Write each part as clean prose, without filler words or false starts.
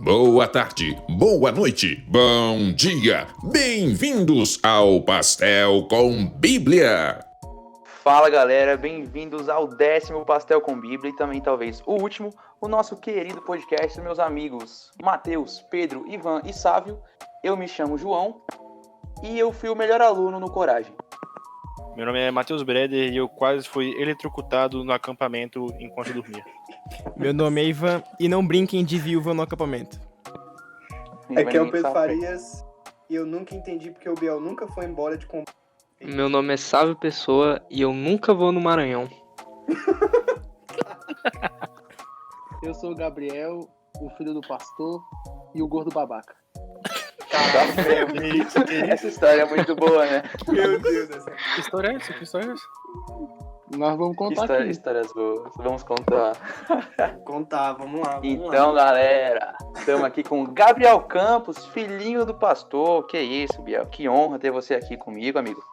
Boa tarde, boa noite, bom dia. Bem-vindos ao Pastel com Bíblia. Fala galera, bem-vindos ao 10º Pastel com Bíblia e também talvez o último, o nosso querido podcast dos meus amigos Matheus, Pedro, Ivan e Sávio. Eu me chamo João e eu fui o melhor aluno no Coragem. Meu nome é Matheus Breder e eu quase fui eletrocutado no acampamento enquanto eu dormia. Meu nome é Ivan e não brinquem de viúva no acampamento. Aqui é o Pedro Farias e eu nunca entendi porque o Biel nunca foi embora de comprar. Meu nome é Sávio Pessoa e eu nunca vou no Maranhão. Eu sou o Gabriel, o filho do pastor e o gordo babaca. Essa história é muito boa, né? Meu Deus, Que história é essa? Que história é essa? Nós vamos contar aqui. Histórias boas, vamos contar. Contar, vamos lá. Então, galera, estamos aqui com o Gabriel Campos, filhinho do pastor. Que isso, Biel? Que honra ter você aqui comigo, amigo.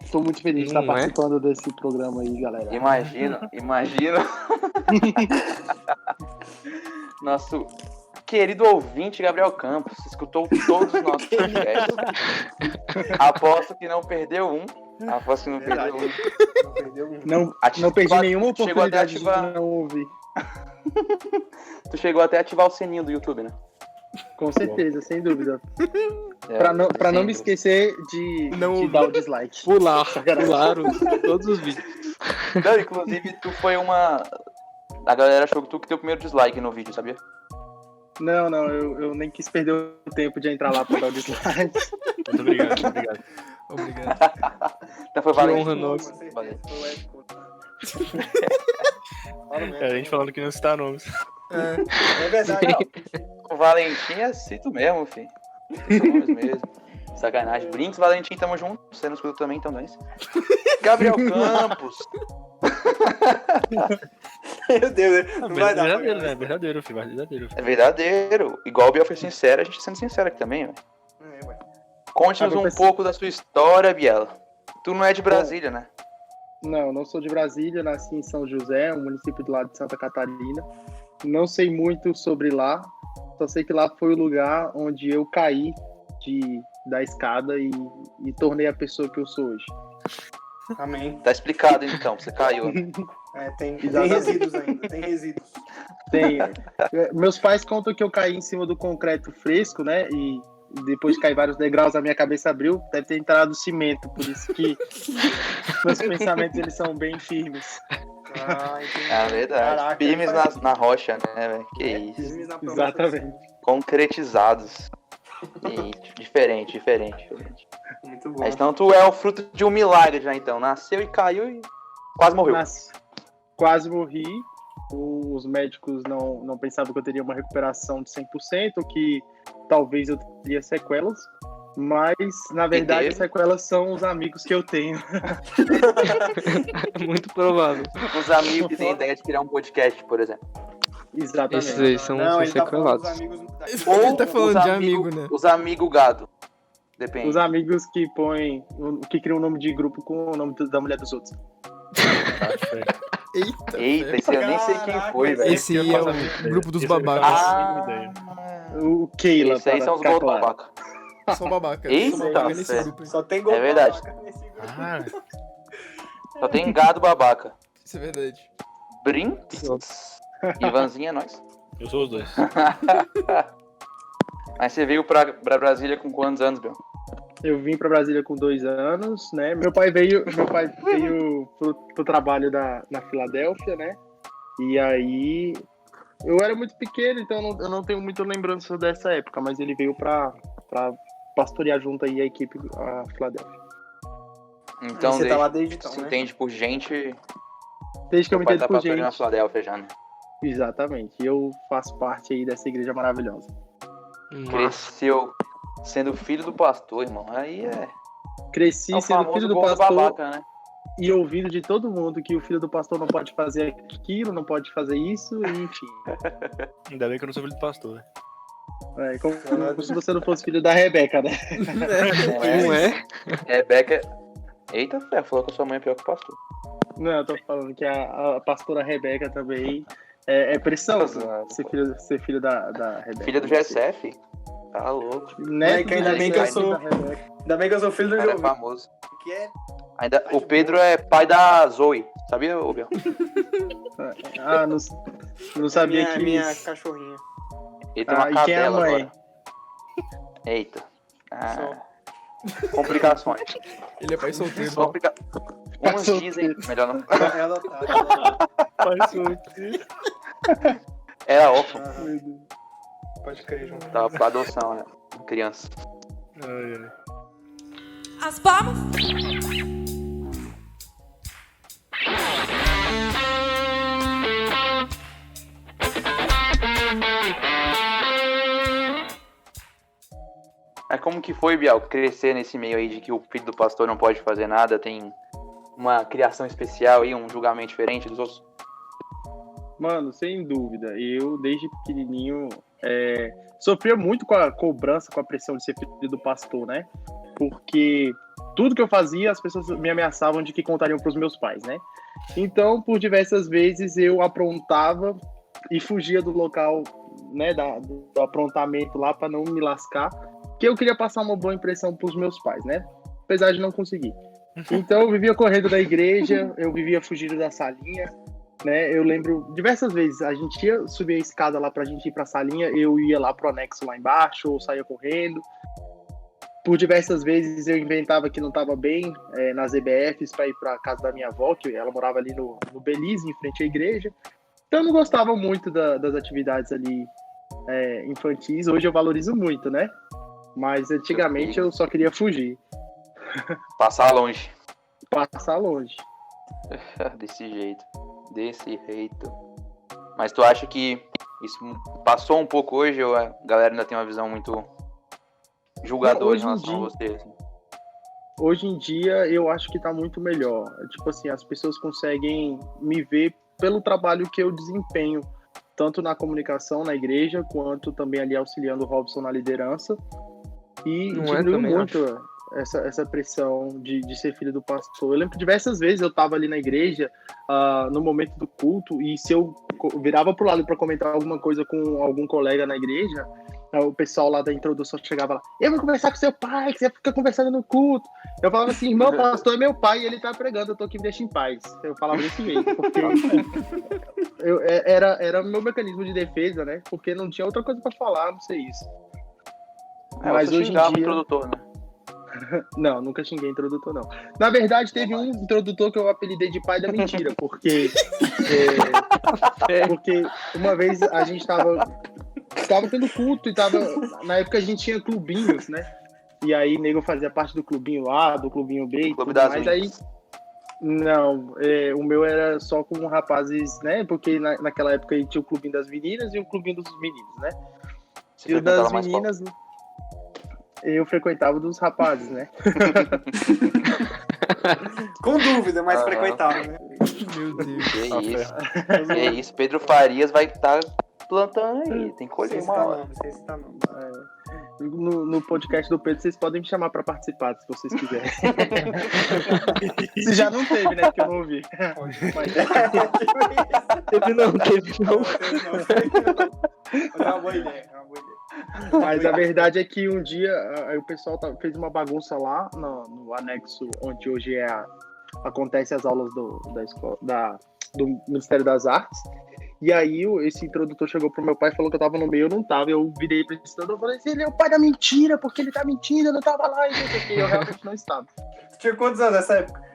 Estou muito feliz de estar participando desse programa aí, galera. Imagina. Nosso querido ouvinte, Gabriel Campos, escutou todos os nossos podcasts. Aposto que não perdeu um. Não perdi nenhuma Chegou até oportunidade de não ouvir. Tu chegou até a ativar o sininho do YouTube, né? Com certeza, sem dúvida. É, Pra não me esquecer de dar o dislike. Pularam todos os vídeos. Não, inclusive, tu foi uma... A galera achou que tu que deu o primeiro dislike no vídeo, sabia? Não, eu nem quis perder o tempo de entrar lá pra dar o dislike. Muito obrigado. Então foi Que valente. honra nossa. A gente falando que não citar nomes. É verdade. O Valentim é cito mesmo, filho. Cito nomes mesmo. Sacanagem. Brinks, Valentim, tamo junto. Você não escuta também, então não é isso. Gabriel Campos. Meu Deus, não vai dar. Verdadeiro, né? Verdadeiro, filho. Verdadeiro. É verdadeiro. Igual o Biel foi sincero, a gente sendo sincero aqui também, velho. Conte-nos um pouco da sua história, Biela. Tu não é de Brasília, né? Não sou de Brasília, nasci em São José, um município do lado de Santa Catarina. Não sei muito sobre lá, só sei que lá foi o lugar onde eu caí da escada e tornei a pessoa que eu sou hoje. Amém. Tá explicado então, você caiu. Tem resíduos ainda, tem resíduos. Tem. Meus pais contam que eu caí em cima do concreto fresco, né? E depois de cair vários degraus, a minha cabeça abriu. Deve ter entrado cimento, por isso que meus pensamentos eles são bem firmes. É verdade. Caraca, firmes na rocha, né, velho? Que isso. Exatamente. Concretizados. E diferente. Muito bom. Mas então tu é o fruto de um milagre já então. Nasceu e caiu e quase morreu. Quase morri. Os médicos não pensavam que eu teria uma recuperação de 100%, que talvez eu teria sequelas. Mas, na verdade, as sequelas são os amigos que eu tenho. Muito provável. Os amigos que têm ideia de criar um podcast, por exemplo. Exatamente. Esses aí são Ele tá falando sequelados. dos amigos. Ele tá falando de amigo, né? Os amigos gado. Depende. Os amigos que criam um nome de grupo com o nome da mulher dos outros. Eita, esse eu nem sei quem foi, velho. Esse aí é o grupo dos babacas. O Keila. Esse aí são os gols babaca. São babacas. Eita, São babacas nesse certo. grupo. Só tem gol. É verdade. Só tem gado babaca. Isso é verdade. Brinks. Ivanzinho é nós. Eu sou os dois. Mas você veio pra Brasília com quantos anos, Biel? Eu vim para Brasília com 2 anos, né? Meu pai veio pro trabalho na Filadélfia, né? E aí eu era muito pequeno, então eu não tenho muita lembrança dessa época, mas ele veio para pastorear junto aí a equipe a Filadélfia. Então Você tá lá desde você então, se né? entende por gente. Desde que eu me Meu pai entendo tá por pastoreando na gente. Filadélfia já, né? Exatamente. E eu faço parte aí dessa igreja maravilhosa. Cresceu sendo filho do pastor, irmão. Aí é. Cresci É o sendo famoso filho do gol pastor babaca, né? e ouvindo de todo mundo que o filho do pastor não pode fazer aquilo, não pode fazer isso, e enfim. Ainda bem que eu não sou filho do pastor, né? Como se você não fosse filho da Rebeca, né? Não é? Rebeca. Eita, falou que a sua mãe é pior que o pastor. Não, eu tô falando que a pastora Rebeca também É pressão, Nossa, ser filho da Rebeca. Filha do GSF? Tá louco. Neto Ainda bem que eu sou- da Rebeca. Ainda bem que eu sou filho do O cara é Giovanni. famoso. Que é... Ainda, o Pedro é pai da Zoe. Sabia, ô Biel? Ah, não sabia que... minha cachorrinha. Ele tem uma e quem é a cadela mãe? agora. Eita. Complicações. Ele é pai solteiro. Uns dizem... Melhor não. É adotado. Era órfão. Pode crer, João. Tava pra adoção, né? Criança. As palmas. Mas como que foi, Biel, crescer nesse meio aí de que o filho do pastor não pode fazer nada, tem uma criação especial e um julgamento diferente dos outros? Mano, sem dúvida. Eu, desde pequenininho, sofria muito com a cobrança, com a pressão de ser filho do pastor, né? Porque tudo que eu fazia, as pessoas me ameaçavam de que contariam para os meus pais, né? Então, por diversas vezes, eu aprontava e fugia do local, né, do aprontamento lá para não me lascar, que eu queria passar uma boa impressão para os meus pais, né? Apesar de não conseguir. Então, eu vivia correndo da igreja, eu vivia fugindo da salinha, né? Eu lembro diversas vezes, a gente ia subir a escada lá pra gente ir pra salinha, eu ia lá pro anexo lá embaixo, ou saía correndo. Por diversas vezes eu inventava que não estava bem nas EBFs para ir pra casa da minha avó, que ela morava ali no Belize, em frente à igreja. Então eu não gostava muito das atividades ali infantis. Hoje eu valorizo muito, né? Mas antigamente eu só queria fugir. Passar longe. Passar longe. Desse jeito. Mas tu acha que isso passou um pouco hoje ou a galera ainda tem uma visão muito julgadora em relação a você? Assim? Hoje em dia eu acho que tá muito melhor. Tipo assim, as pessoas conseguem me ver pelo trabalho que eu desempenho, tanto na comunicação na igreja, quanto também ali auxiliando o Robson na liderança. E diminuiu muito essa pressão de ser filho do pastor. Eu lembro que diversas vezes eu tava ali na igreja, no momento do culto, e se eu virava pro lado para comentar alguma coisa com algum colega na igreja, o pessoal lá da introdução chegava lá, eu vou conversar com seu pai, que você fica conversando no culto. Eu falava assim, irmão, pastor é meu pai e ele tá pregando, eu tô aqui, me deixa em paz. Eu falava desse jeito, porque era meu mecanismo de defesa, né? Porque não tinha outra coisa para falar, não sei isso. Mas hoje em dia... introdutor, né? Não, nunca xinguei introdutor, não. Na verdade, teve um introdutor que eu apelidei de pai da mentira, porque uma vez a gente tava tendo culto e na época a gente tinha clubinhos, né? E aí nego fazia parte do clubinho A, do clubinho B, Clube das mas aí não, o meu era só com rapazes, né? Porque naquela época aí tinha o clubinho das meninas e o clubinho dos meninos, né? Você e o das meninas eu frequentava dos rapazes, né? Com dúvida, mas frequentava, né? Meu Deus. Que isso. Pedro Farias vai estar plantando aí. Tem que colher uma hora. No podcast do Pedro, vocês podem me chamar para participar, se vocês quiserem. Se já não teve, né? Que eu não ouvi. Teve não. É uma boa ideia. Mas a verdade é que um dia o pessoal fez uma bagunça lá no anexo onde hoje acontece as aulas da escola, do Ministério das Artes. E aí esse introdutor chegou pro meu pai e falou que eu tava no meio, eu não tava. Eu virei pra esse introdutor e falei assim, ele é o pai da mentira, porque ele tá mentindo, eu não tava lá. E eu realmente não estava. Você tinha quantos anos nessa época?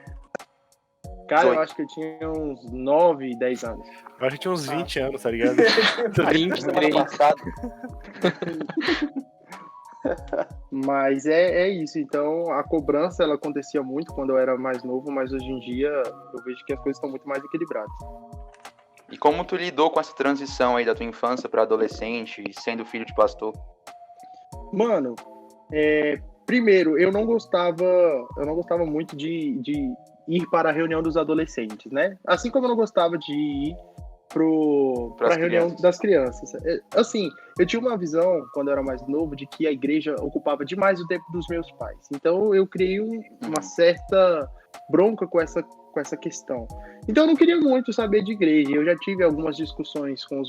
Cara, eu acho que eu tinha uns 9, 10 anos. Eu acho que tinha uns 20 anos, tá ligado? 23. Mas é isso. Então, a cobrança, ela acontecia muito quando eu era mais novo, mas hoje em dia eu vejo que as coisas estão muito mais equilibradas. E como tu lidou com essa transição aí da tua infância para adolescente, sendo filho de pastor? Mano, primeiro, eu não gostava muito de ir para a reunião dos adolescentes, né? Assim como eu não gostava de ir para a reunião das crianças. Assim, eu tinha uma visão, quando eu era mais novo, de que a igreja ocupava demais o tempo dos meus pais. Então, eu criei uma certa bronca com essa com essa questão. Então eu não queria muito saber de igreja. Eu já tive algumas discussões com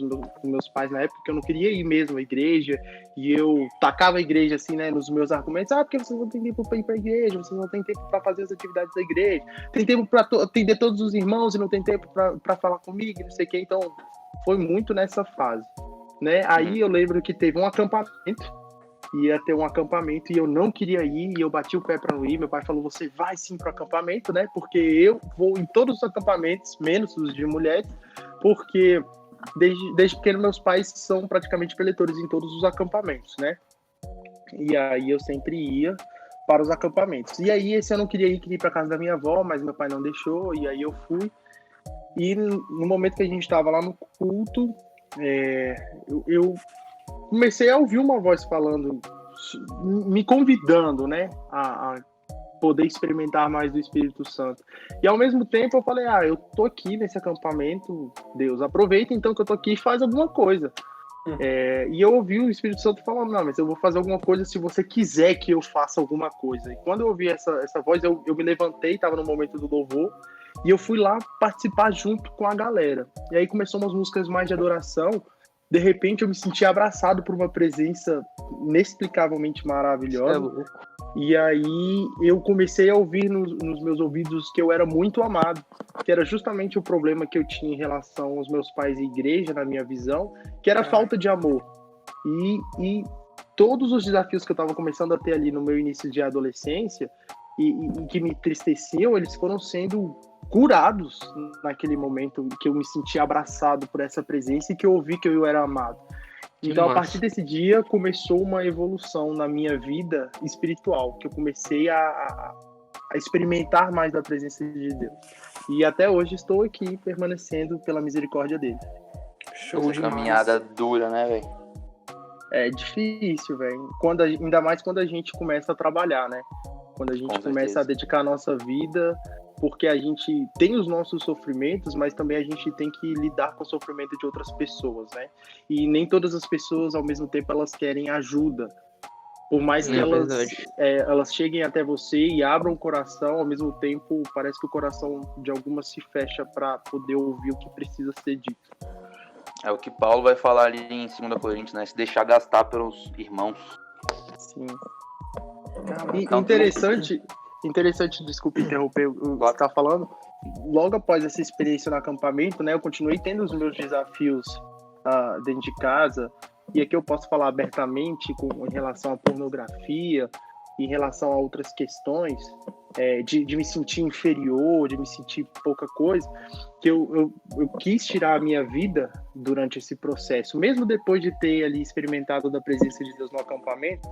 meus pais na época, que eu não queria ir mesmo à igreja, e eu tacava a igreja assim, né, nos meus argumentos. Porque vocês não têm tempo para ir para a igreja, vocês não têm tempo para fazer as atividades da igreja, tem tempo para atender todos os irmãos e não tem tempo para falar comigo, não sei o quê. Então foi muito nessa fase, né? Aí eu lembro que teve um acampamento, ia ter um acampamento e eu não queria ir, e eu bati o pé para não ir. Meu pai falou: você vai sim pro acampamento, né? Porque eu vou em todos os acampamentos, menos os de mulheres, porque desde pequeno meus pais são praticamente preletores em todos os acampamentos, né? E aí eu sempre ia para os acampamentos. E aí esse eu não queria ir para casa da minha avó, mas meu pai não deixou, e aí eu fui. E no momento que a gente estava lá no culto, eu comecei a ouvir uma voz falando, me convidando, né, a poder experimentar mais do Espírito Santo. E ao mesmo tempo eu falei: eu tô aqui nesse acampamento, Deus, aproveita então que eu tô aqui e faz alguma coisa. E eu ouvi o Espírito Santo falando: não, mas eu vou fazer alguma coisa se você quiser que eu faça alguma coisa. E quando eu ouvi essa voz, eu me levantei, estava no momento do louvor, e eu fui lá participar junto com a galera. E aí começou umas músicas mais de adoração. De repente eu me senti abraçado por uma presença inexplicavelmente maravilhosa. E aí eu comecei a ouvir nos meus ouvidos que eu era muito amado, que era justamente o problema que eu tinha em relação aos meus pais e igreja, na minha visão, que era a falta de amor. E todos os desafios que eu estava começando a ter ali no meu início de adolescência e que me entristeciam, eles foram sendo curados naquele momento que eu me senti abraçado por essa presença e que eu ouvi que eu era amado. Então, a partir desse dia, começou uma evolução na minha vida espiritual, que eu comecei a experimentar mais da presença de Deus. E até hoje estou aqui, permanecendo pela misericórdia dele. Show de caminhada dura, né, velho? É difícil, velho. Ainda mais quando a gente começa a trabalhar, né? Quando a gente começa a dedicar a nossa vida, porque a gente tem os nossos sofrimentos, mas também a gente tem que lidar com o sofrimento de outras pessoas, né? E nem todas as pessoas, ao mesmo tempo, elas querem ajuda. Por mais que elas cheguem até você e abram o coração, ao mesmo tempo, parece que o coração de algumas se fecha para poder ouvir o que precisa ser dito. É o que Paulo vai falar ali em 2 Coríntios, né? Se deixar gastar pelos irmãos. Sim. Então, interessante, desculpa interromper o que você está falando. Logo após essa experiência no acampamento, né, eu continuei tendo os meus desafios dentro de casa. E aqui eu posso falar abertamente em relação à pornografia, em relação a outras questões, de me sentir inferior, de me sentir pouca coisa, que eu quis tirar a minha vida durante esse processo, mesmo depois de ter ali experimentado da presença de Deus no acampamento.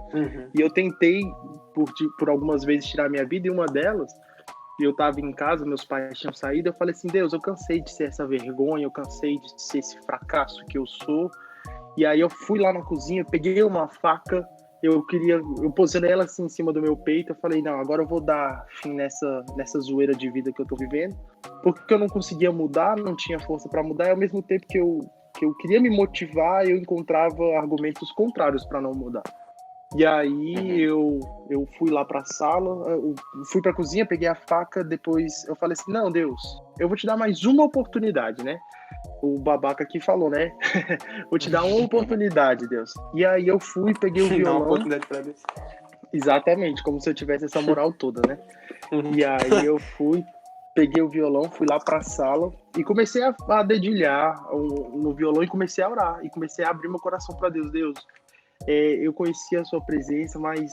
E eu tentei por algumas vezes tirar a minha vida, e uma delas, eu estava em casa, meus pais tinham saído, eu falei assim: Deus, eu cansei de ser essa vergonha, eu cansei de ser esse fracasso que eu sou. E aí eu fui lá na cozinha, peguei uma faca, eu posicionei ela assim em cima do meu peito, eu falei: não, agora eu vou dar fim nessa zoeira de vida que eu tô vivendo, porque eu não conseguia mudar, não tinha força para mudar, e ao mesmo tempo que eu queria me motivar, eu encontrava argumentos contrários para não mudar. E aí eu fui lá pra sala, eu fui pra cozinha, peguei a faca, depois eu falei assim: não, Deus, eu vou te dar mais uma oportunidade, né? O babaca aqui falou, né? Vou te dar uma oportunidade, Deus. E aí eu fui, peguei o violão. Uma oportunidade pra Deus. Exatamente, como se eu tivesse essa moral toda, né? E aí eu fui, peguei o violão, fui lá pra sala e comecei a dedilhar no violão e comecei a orar. E comecei a abrir meu coração pra Deus. Deus, eu conheci a sua presença, mas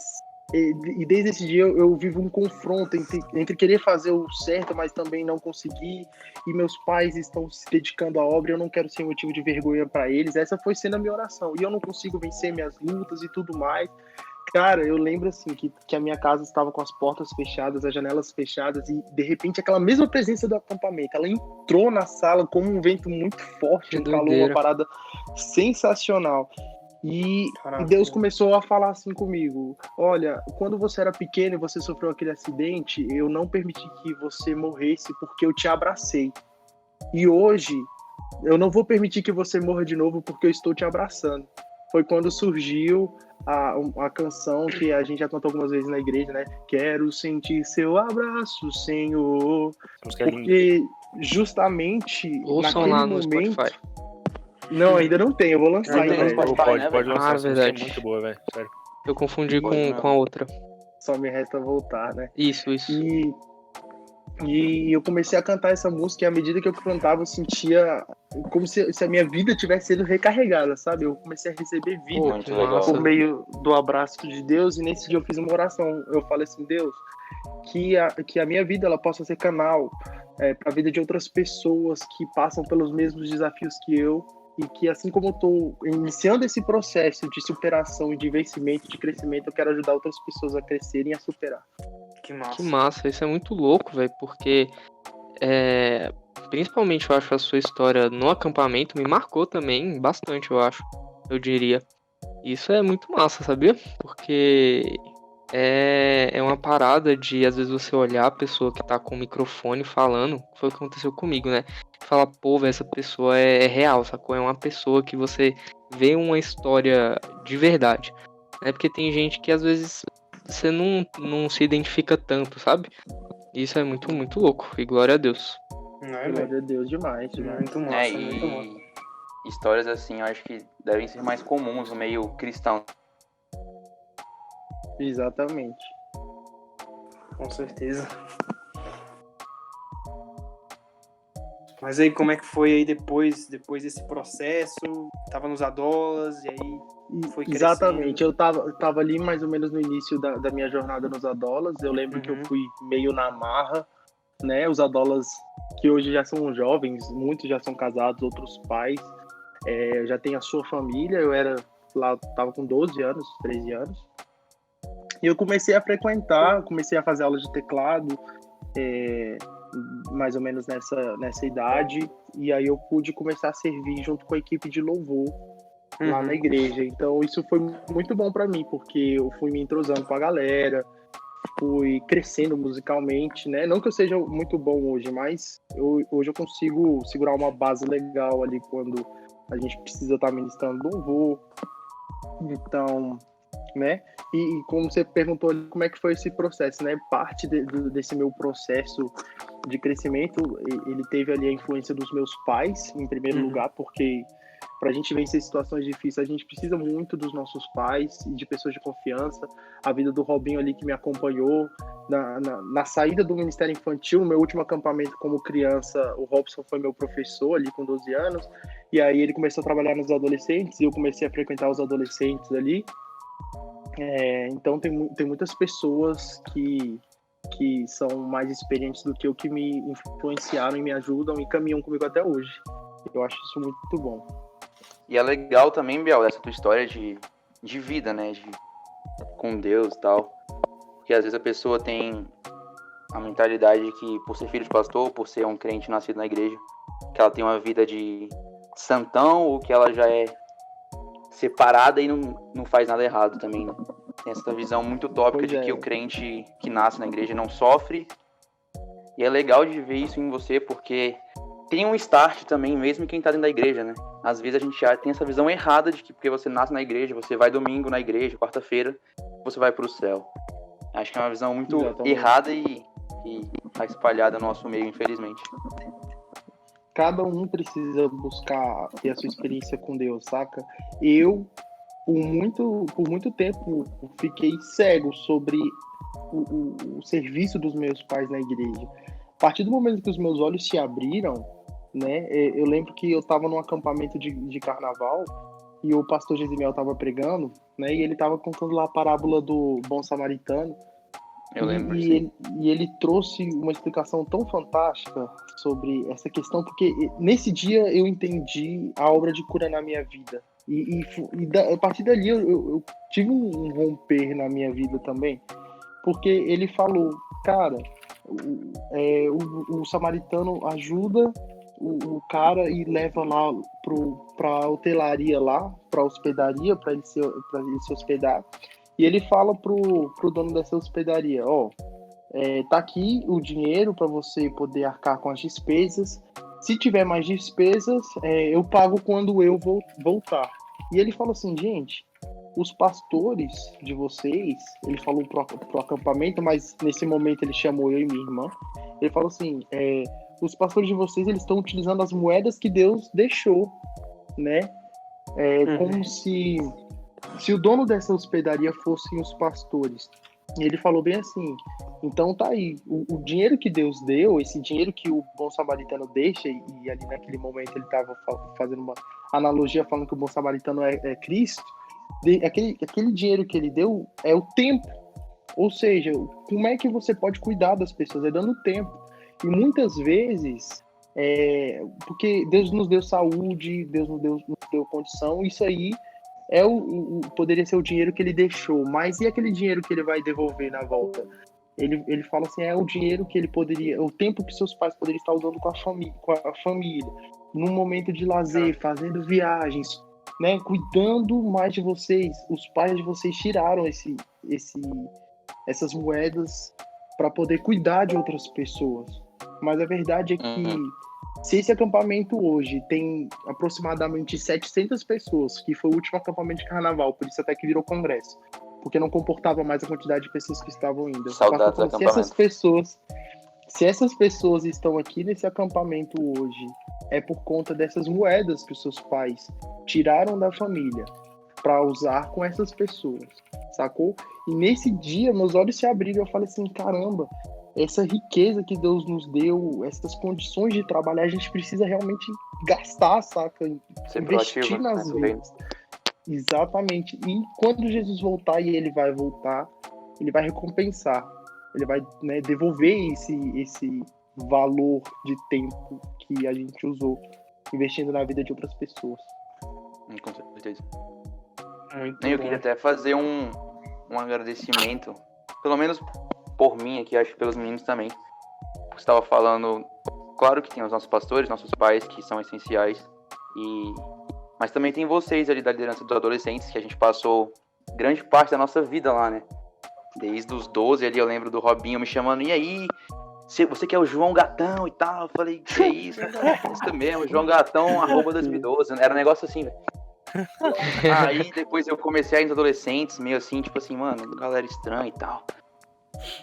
e desde esse dia eu vivo um confronto entre querer fazer o certo, mas também não conseguir, e meus pais estão se dedicando à obra, eu não quero ser motivo de vergonha para eles. Essa foi sendo a minha oração, e eu não consigo vencer minhas lutas e tudo mais. Cara, eu lembro assim que a minha casa estava com as portas fechadas, as janelas fechadas, e de repente aquela mesma presença do acampamento, ela entrou na sala com um vento muito forte, falou uma parada sensacional. E Deus começou a falar assim comigo: olha, quando você era pequeno e você sofreu aquele acidente, eu não permiti que você morresse porque eu te abracei. E hoje, eu não vou permitir que você morra de novo porque eu estou te abraçando. Foi quando surgiu a canção que a gente já cantou algumas vezes na igreja, né? Quero sentir seu abraço, Senhor. Porque justamente ouçam naquele lá no momento... Spotify. Não, ainda não tem, eu vou lançar Não tem no ainda. Spotify, né, Pode velho? lançar, essa música verdade. é muito boa, velho. Sério. Eu confundi Pode com a outra. Só me resta voltar, né? Isso. E eu comecei a cantar essa música e à medida que eu cantava eu sentia como se a minha vida tivesse sido recarregada, sabe? Eu comecei a receber vida Muito legal. por meio do abraço de Deus, e nesse dia eu fiz uma oração. Eu falei assim: Deus, que a minha vida ela possa ser canal para a vida de outras pessoas que passam pelos mesmos desafios que eu, e que assim como eu estou iniciando esse processo de superação e de vencimento, de crescimento, eu quero ajudar outras pessoas a crescerem e a superar. Que massa. Que massa, isso é muito louco, velho, porque principalmente eu acho a sua história no acampamento me marcou também bastante, eu diria. Isso é muito massa, sabia? Porque é uma parada de, às vezes, você olhar a pessoa que tá com o microfone falando, foi o que aconteceu comigo, né? Fala, pô, véio, essa pessoa é real, sacou? É uma pessoa que você vê uma história de verdade, né? Porque tem gente que, às vezes, você não se identifica tanto, sabe? Isso é muito, muito louco, e glória a Deus. Não é, Glória velho? a Deus, demais. Muito massa, muito massa. E histórias assim, eu acho que devem ser mais comuns no meio cristão. Exatamente. Com certeza. Mas aí, como é que foi aí depois desse processo? Tava nos Adolas, e aí foi crescendo. Exatamente, eu tava ali mais ou menos no início da minha jornada nos Adolas. Eu lembro que eu fui meio na marra, né? Os Adolas que hoje já são jovens, muitos já são casados, outros pais, já tem a sua família. Eu tava com 12 anos, 13 anos. E eu comecei a frequentar, comecei a fazer aulas de teclado, mais ou menos nessa idade. E aí eu pude começar a servir junto com a equipe de louvor lá na igreja. Então isso foi muito bom para mim, porque eu fui me entrosando com a galera, fui crescendo musicalmente, né? Não que eu seja muito bom hoje, mas hoje eu consigo segurar uma base legal ali quando a gente precisa estar ministrando louvor. Então, né? E como você perguntou ali, como é que foi esse processo, né? Parte desse meu processo de crescimento, ele teve ali a influência dos meus pais, em primeiro lugar, porque para a gente vencer situações difíceis, a gente precisa muito dos nossos pais e de pessoas de confiança. A vida do Robinho ali, que me acompanhou na saída do Ministério Infantil, no meu último acampamento como criança, o Robson foi meu professor ali com 12 anos, e aí ele começou a trabalhar nos adolescentes, e eu comecei a frequentar os adolescentes ali. Então tem muitas pessoas que são mais experientes do que eu, que me influenciaram e me ajudam e caminham comigo até hoje. Eu acho isso muito bom. E é legal também, Biel, essa tua história de vida, né? Com Deus e tal. Porque às vezes a pessoa tem a mentalidade que, por ser filho de pastor, por ser um crente nascido na igreja, que ela tem uma vida de santão, ou que ela já é separada e não faz nada errado também, né? Tem essa visão muito utópica de que o crente que nasce na igreja não sofre. E é legal de ver isso em você, porque tem um start também, mesmo quem tá dentro da igreja, né? Às vezes a gente já tem essa visão errada de que porque você nasce na igreja, você vai domingo na igreja, quarta-feira, você vai pro céu. Acho que é uma visão muito errada e tá espalhada no nosso meio, infelizmente. Cada um precisa buscar ter a sua experiência com Deus, saca? Eu, por muito tempo, fiquei cego sobre o serviço dos meus pais na igreja. A partir do momento que os meus olhos se abriram, né? Eu lembro que eu estava num acampamento de carnaval e o pastor Gesimiel estava pregando, né? E ele estava contando lá a parábola do bom samaritano. Eu lembro. E ele trouxe uma explicação tão fantástica sobre essa questão, porque nesse dia eu entendi a obra de cura na minha vida. A partir dali eu tive um romper na minha vida também, porque ele falou, cara, o samaritano ajuda o cara e leva lá pra hotelaria lá, pra hospedaria, pra ele se hospedar. E ele fala pro dono dessa hospedaria, tá aqui o dinheiro para você poder arcar com as despesas. Se tiver mais despesas, eu pago quando eu voltar. E ele fala assim, gente, os pastores de vocês, ele falou pro acampamento, mas nesse momento ele chamou eu e minha irmã, ele falou assim, os pastores de vocês, eles estão utilizando as moedas que Deus deixou, né? Como se o dono dessa hospedaria fossem os pastores. E ele falou bem assim, então tá aí, o dinheiro que Deus deu, esse dinheiro que o bom samaritano deixa, e ali naquele momento ele estava fazendo uma analogia falando que o bom samaritano é Cristo, aquele dinheiro que ele deu é o tempo. Ou seja, como é que você pode cuidar das pessoas? É dando tempo. E muitas vezes, porque Deus nos deu saúde, Deus nos deu condição, isso aí poderia ser o dinheiro que ele deixou, mas e aquele dinheiro que ele vai devolver na volta? Ele fala assim, o dinheiro que ele poderia, o tempo que seus pais poderiam estar usando com a família, num momento de lazer, fazendo viagens, né, cuidando mais de vocês. Os pais de vocês tiraram essas moedas para poder cuidar de outras pessoas. Mas a verdade é que se esse acampamento hoje tem aproximadamente 700 pessoas, que foi o último acampamento de carnaval, por isso até que virou congresso, porque não comportava mais a quantidade de pessoas que estavam indo. Saudades do acampamento. Se essas pessoas estão aqui nesse acampamento hoje, é por conta dessas moedas que os seus pais tiraram da família para usar com essas pessoas, sacou? E nesse dia, meus olhos se abriram, eu falei assim, caramba, essa riqueza que Deus nos deu, essas condições de trabalhar, a gente precisa realmente gastar, saca? Investir nas vidas. Exatamente. E quando Jesus voltar, e ele vai voltar, ele vai recompensar. Ele vai, né, devolver esse valor de tempo que a gente usou investindo na vida de outras pessoas. Com certeza. Muito Eu bom. queria até fazer um agradecimento, pelo menos por mim aqui, acho que pelos meninos também. Você estava falando, claro que tem os nossos pastores, nossos pais, que são essenciais, mas também tem vocês ali da liderança dos adolescentes, que a gente passou grande parte da nossa vida lá, né? Desde os 12 ali, eu lembro do Robinho me chamando, e aí, você que é o João Gatão e tal? Eu falei, que é isso? Isso mesmo, João Gatão, @2012, era um negócio assim, velho. Aí depois eu comecei a ir nos adolescentes, meio assim, tipo assim, mano, galera estranha e tal.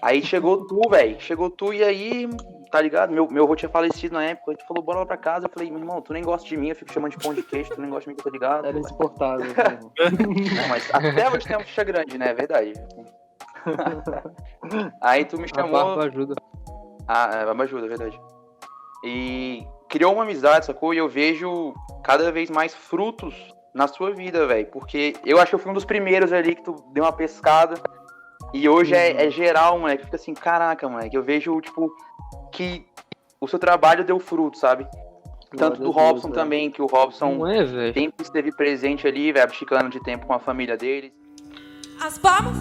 Aí chegou tu, velho, e aí, tá ligado? Meu avô tinha falecido na época, a gente falou, bora lá pra casa. Eu falei, meu irmão, tu nem gosta de mim, eu fico chamando de pão de queijo, tu nem gosta de mim, tá ligado? Era insuportável. Não, mas até hoje tem uma ficha grande, né? É verdade. Aí tu me chamou. A barba ajuda. A barba ajuda, é verdade. E criou uma amizade, sacou? E eu vejo cada vez mais frutos na sua vida, velho. Porque eu acho que eu fui um dos primeiros ali que tu deu uma pescada. E hoje é geral, moleque. Fica assim, caraca, moleque. Eu vejo, tipo, que o seu trabalho deu fruto, sabe? Tanto do Robson também, que o Robson Não é, velho? sempre esteve presente ali, velho, abdicando de tempo com a família dele. As palmas.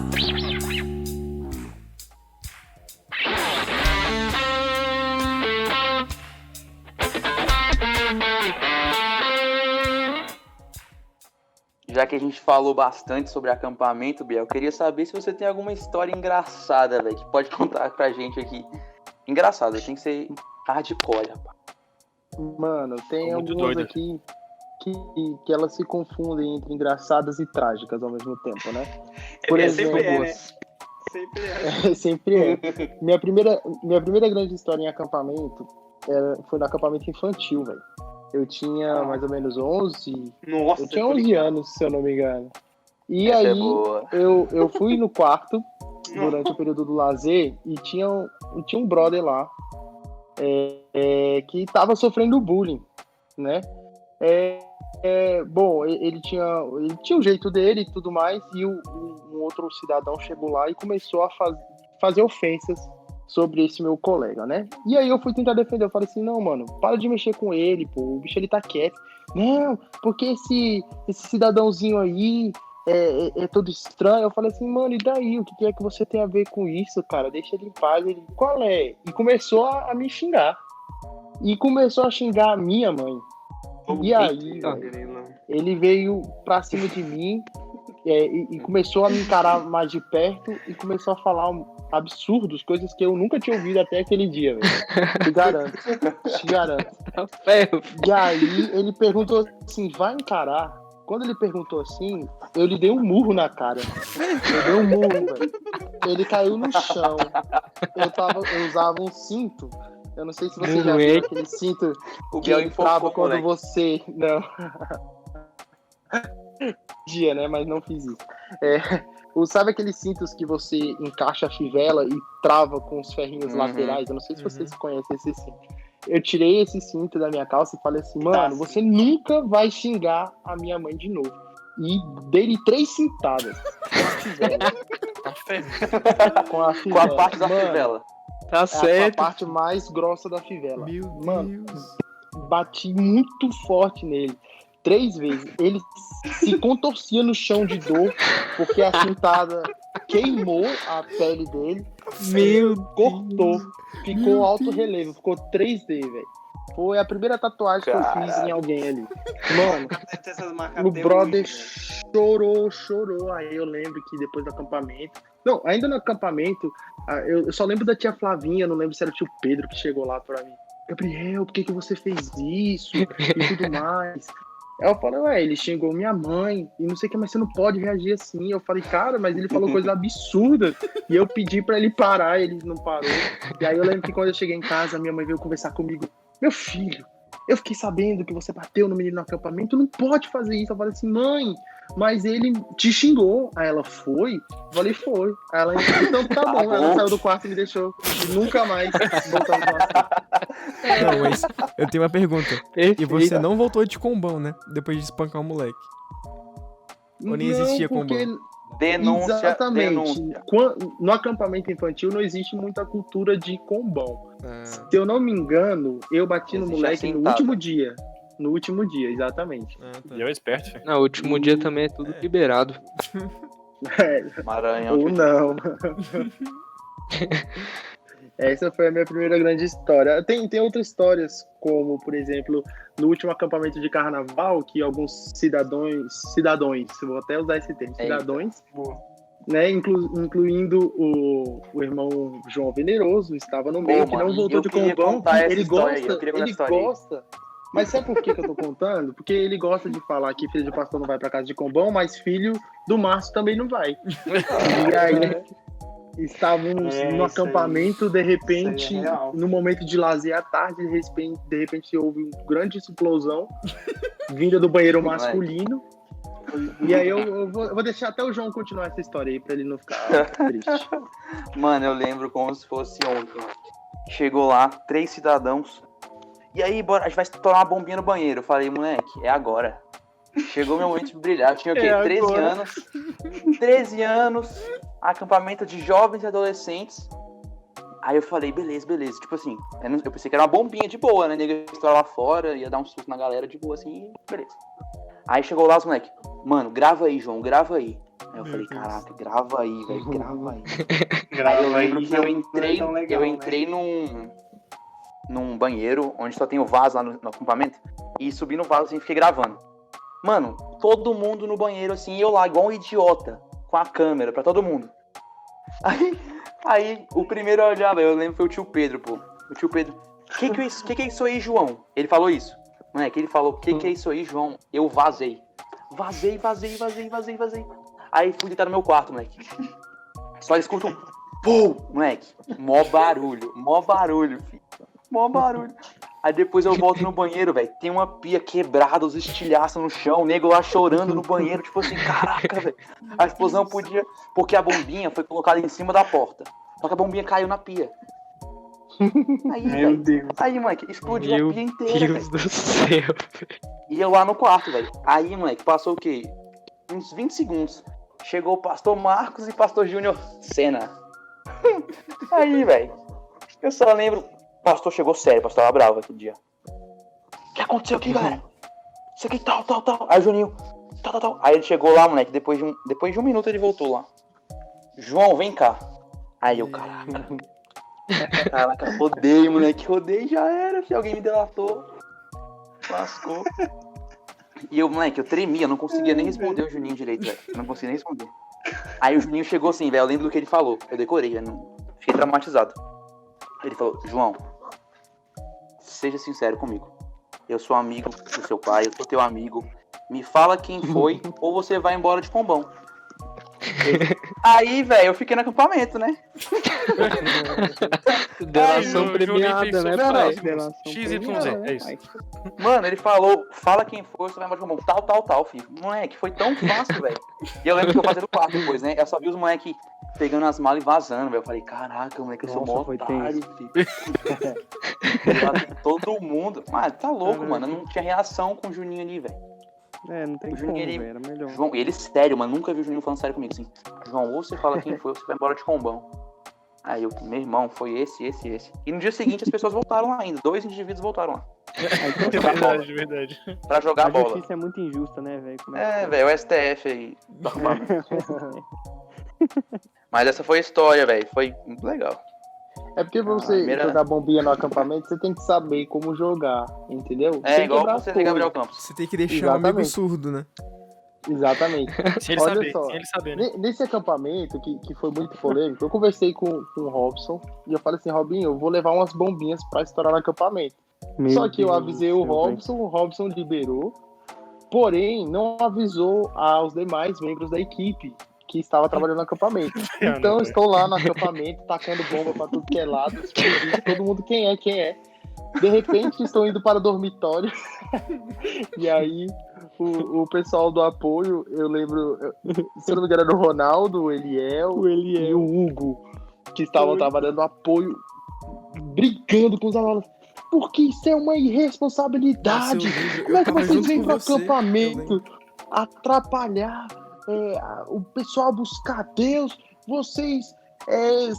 Já que a gente falou bastante sobre acampamento, Biel, eu queria saber se você tem alguma história engraçada, velho, que pode contar pra gente aqui. Engraçada, tem que ser hardcore, rapaz. Mano, tem Muito algumas doido. aqui que elas se confundem entre engraçadas e trágicas ao mesmo tempo, né? Por exemplo, sempre é, né? Sempre é. sempre é. Minha primeira grande história em acampamento foi no acampamento infantil, velho. Eu tinha mais ou menos 11. Nossa, Eu tinha 11 anos, se eu não me engano. E Essa é aí, boa. eu fui no quarto durante o período do lazer e tinha um brother lá que tava sofrendo bullying, né? Bom, ele tinha o jeito dele e tudo mais, e um outro cidadão chegou lá e começou a fazer ofensas sobre esse meu colega, né? E aí eu fui tentar defender, eu falei assim, não, mano, para de mexer com ele, pô, o bicho ele tá quieto. Não, porque esse cidadãozinho aí é todo estranho. Eu falei assim, mano, e daí? O que é que você tem a ver com isso, cara? Deixa ele em paz. Ele, qual é? E começou a me xingar. E começou a xingar a minha mãe. E aí, velho, ele veio pra cima de mim e começou a me encarar mais de perto e começou a falar absurdos, coisas que eu nunca tinha ouvido até aquele dia, velho. Te garanto. Ferro. E aí ele perguntou assim, vai encarar? Quando ele perguntou assim, eu lhe dei um murro na cara. Eu dei um murro, velho. Ele caiu no chão. Eu usava um cinto. Eu não sei se você já viu aquele cinto O que Biel entrava enfofou, quando moleque. você... Não. Dia, né? Mas não fiz isso. Sabe aqueles cintos que você encaixa a fivela e trava com os ferrinhos Uhum. laterais? Eu não sei se vocês conhecem esse cinto. Eu tirei esse cinto da minha calça e falei assim, mano, Tá, você nunca vai xingar a minha mãe de novo. E dei-lhe 3 cintadas com a fivela. Com a parte da Mano, fivela. Tá é a certo. parte mais grossa da fivela. Meu Mano, Deus. bati muito forte nele. 3 vezes. Ele se contorcia no chão de dor, porque a cintada queimou a pele dele. Meu Cortou. Ficou Meu alto relevo. Ficou 3D, velho. Foi a primeira tatuagem que eu fiz em alguém ali. Mano, Deve ter essas marcas o até brother hoje, né? chorou. Aí eu lembro que depois do acampamento... Não, ainda no acampamento, eu só lembro da tia Flavinha, não lembro se era o tio Pedro que chegou lá pra mim. Gabriel, por que você fez isso? E tudo mais. Aí eu falei, ué, ele xingou minha mãe e não sei o que, mas você não pode reagir assim. Eu falei, cara, mas ele falou coisa absurda. E eu pedi pra ele parar, ele não parou. E aí eu lembro que quando eu cheguei em casa, minha mãe veio conversar comigo. Meu filho, eu fiquei sabendo que você bateu no menino no acampamento, não pode fazer isso. Eu falei assim, mãe, mas ele te xingou. Aí ela, foi? Eu falei, foi. Aí ela, então tá bom. Ela saiu do quarto e me deixou. E nunca mais voltamos no assunto. Não, mas eu tenho uma pergunta. E você não voltou de combão, né? Depois de espancar o moleque. Ou nem existia porque... Denúncia, Exatamente. denúncia. No acampamento infantil não existe muita cultura de combão. Ah, Se eu não me engano, eu bati no Existe moleque no assentada. último dia. No último dia, exatamente. tá. E eu esperto, filho. No último dia também é tudo liberado. Maranhão. Ou não. Essa foi a minha primeira grande história. Tem outras histórias, como, por exemplo, no último acampamento de carnaval, que alguns cidadãos, vou até usar esse termo, Eita. cidadãos, Boa. né, incluindo o irmão João Veneroso, estava no meio, Pô, que não mano, voltou eu de queria combão. contar essa Ele história aí, gosta, eu queria contar ele essa história aí. gosta. Mas sabe por que eu tô contando? Porque ele gosta de falar que filho de pastor não vai pra casa de combão, mas filho do Márcio também não vai. E aí, estávamos É, no isso aí. acampamento, de repente, Isso aí é real. no momento de lazer à tarde, de repente houve uma grande explosão vinda do banheiro masculino. E aí eu vou deixar até o João continuar essa história aí, pra ele não ficar triste. Mano, eu lembro como se fosse ontem. Chegou lá, 3 cidadãos. E aí, bora, a gente vai estourar uma bombinha no banheiro. Eu falei, moleque, é agora. Chegou meu momento de brilhar. Eu tinha o quê? 13 agora. anos. 13 anos. Acampamento de jovens e adolescentes. Aí eu falei, beleza. Tipo assim, eu pensei que era uma bombinha de boa, né? Nego ia estourar lá fora, ia dar um susto na galera de boa, assim, beleza. Aí chegou lá os moleques, mano, grava aí, João, grava aí. Aí eu falei, caraca, grava aí, velho, grava aí. Aí eu lembro que eu entrei num banheiro onde só tem o vaso lá no acampamento e subi no vaso assim e fiquei gravando. Mano, todo mundo no banheiro assim, e eu lá igual um idiota, com a câmera pra todo mundo. Aí o primeiro a olhar, eu lembro que foi o tio Pedro, pô. O tio Pedro, que é isso aí, João? Ele falou isso. Moleque, ele falou, que é isso aí, João? Eu vazei. Vazei. Aí fui deitar no meu quarto, moleque. Só escuto um pum, moleque. Mó barulho, filho. Mó barulho. Aí depois eu volto no banheiro, velho. Tem uma pia quebrada, os estilhaços no chão, o nego lá chorando no banheiro, tipo assim, caraca, velho. A explosão podia. Porque a bombinha foi colocada em cima da porta. Só que a bombinha caiu na pia. Aí, Meu velho. Deus. Aí, moleque, explodiu a Meu pia inteira, Deus velho. do céu. E eu lá no quarto, velho. Aí, moleque, passou o quê? Uns 20 segundos. Chegou o pastor Marcos e pastor Júnior Senna. Aí, velho. Eu só lembro. O pastor chegou sério, o pastor tava bravo aquele dia. O que aconteceu aqui, galera? Isso aqui, tal. Aí o Juninho, tal. Aí ele chegou lá, moleque. Depois de um minuto ele voltou lá. João, vem cá. Aí eu, caraca, rodei, moleque. Rodei, já era. Se alguém me delatou. Lascou. E eu, moleque, eu tremia, eu não conseguia nem responder o Juninho direito, velho. Eu não conseguia nem responder. Aí o Juninho chegou assim, velho, eu lembro do que ele falou. Eu decorei, eu não... fiquei traumatizado. Ele falou, João, seja sincero comigo. Eu sou amigo do seu pai, eu sou teu amigo. Me fala quem foi ou você vai embora de combão. Aí, velho, eu fiquei no acampamento, né? Delação João premiada, pensou, né, não, pai? Delação XYZ, premiada, é isso. pai. Mano, ele falou, fala quem foi, você vai embora de combão. Tal, filho. Moleque, foi tão fácil, velho. E eu lembro que eu fazia no quarto depois, né? Eu só vi os moleques pegando as malas e vazando, velho. Eu falei, caraca, moleque, eu sou Nossa, mó foi otário, tenso. filho. Todo mundo. Mano, tá louco, mano. Eu não tinha reação com o Juninho ali, velho. Não tem O como, Juninho, velho, era melhor. João, ele sério, mano. Nunca vi o Juninho falando sério comigo, assim. João, ou você fala quem foi, ou você vai embora de combão. Aí eu, meu irmão, foi esse. E no dia seguinte as pessoas voltaram lá ainda. 2 indivíduos voltaram lá. É verdade, verdade. Pra jogar A bola. justiça é muito injusta, né, velho? Como É, velho, o STF aí. Mas essa foi a história, velho. Foi muito legal. É porque pra você primeira- jogar bombinha no acampamento, você tem que saber como jogar, entendeu? É Sem igual quebrar você as e Gabriel coisas. Campos. Você tem que deixar um amigo Exatamente. surdo, né? Exatamente. Se ele Olha saber, só. sem ele saber, né? Nesse acampamento, que foi muito polêmico, eu conversei com o Robson e eu falei assim, Robinho, eu vou levar umas bombinhas pra estourar no acampamento. Só que eu avisei o Robson liberou, porém não avisou aos demais membros da equipe que estava trabalhando no acampamento. Então eu estou lá no acampamento, tacando bomba pra tudo que é lado, explodindo, todo mundo quem é. De repente estou indo para o dormitório e aí o pessoal do apoio, eu lembro, se eu não me engano, era o Ronaldo, o Eliel e o Hugo, que estavam trabalhando no apoio, brigando com os alunos. Porque isso é uma irresponsabilidade. Nossa, eu lembro, Como é que eu tava vocês junto vêm com pro você, eu acampamento lembro. atrapalhar o pessoal buscar Deus? Vocês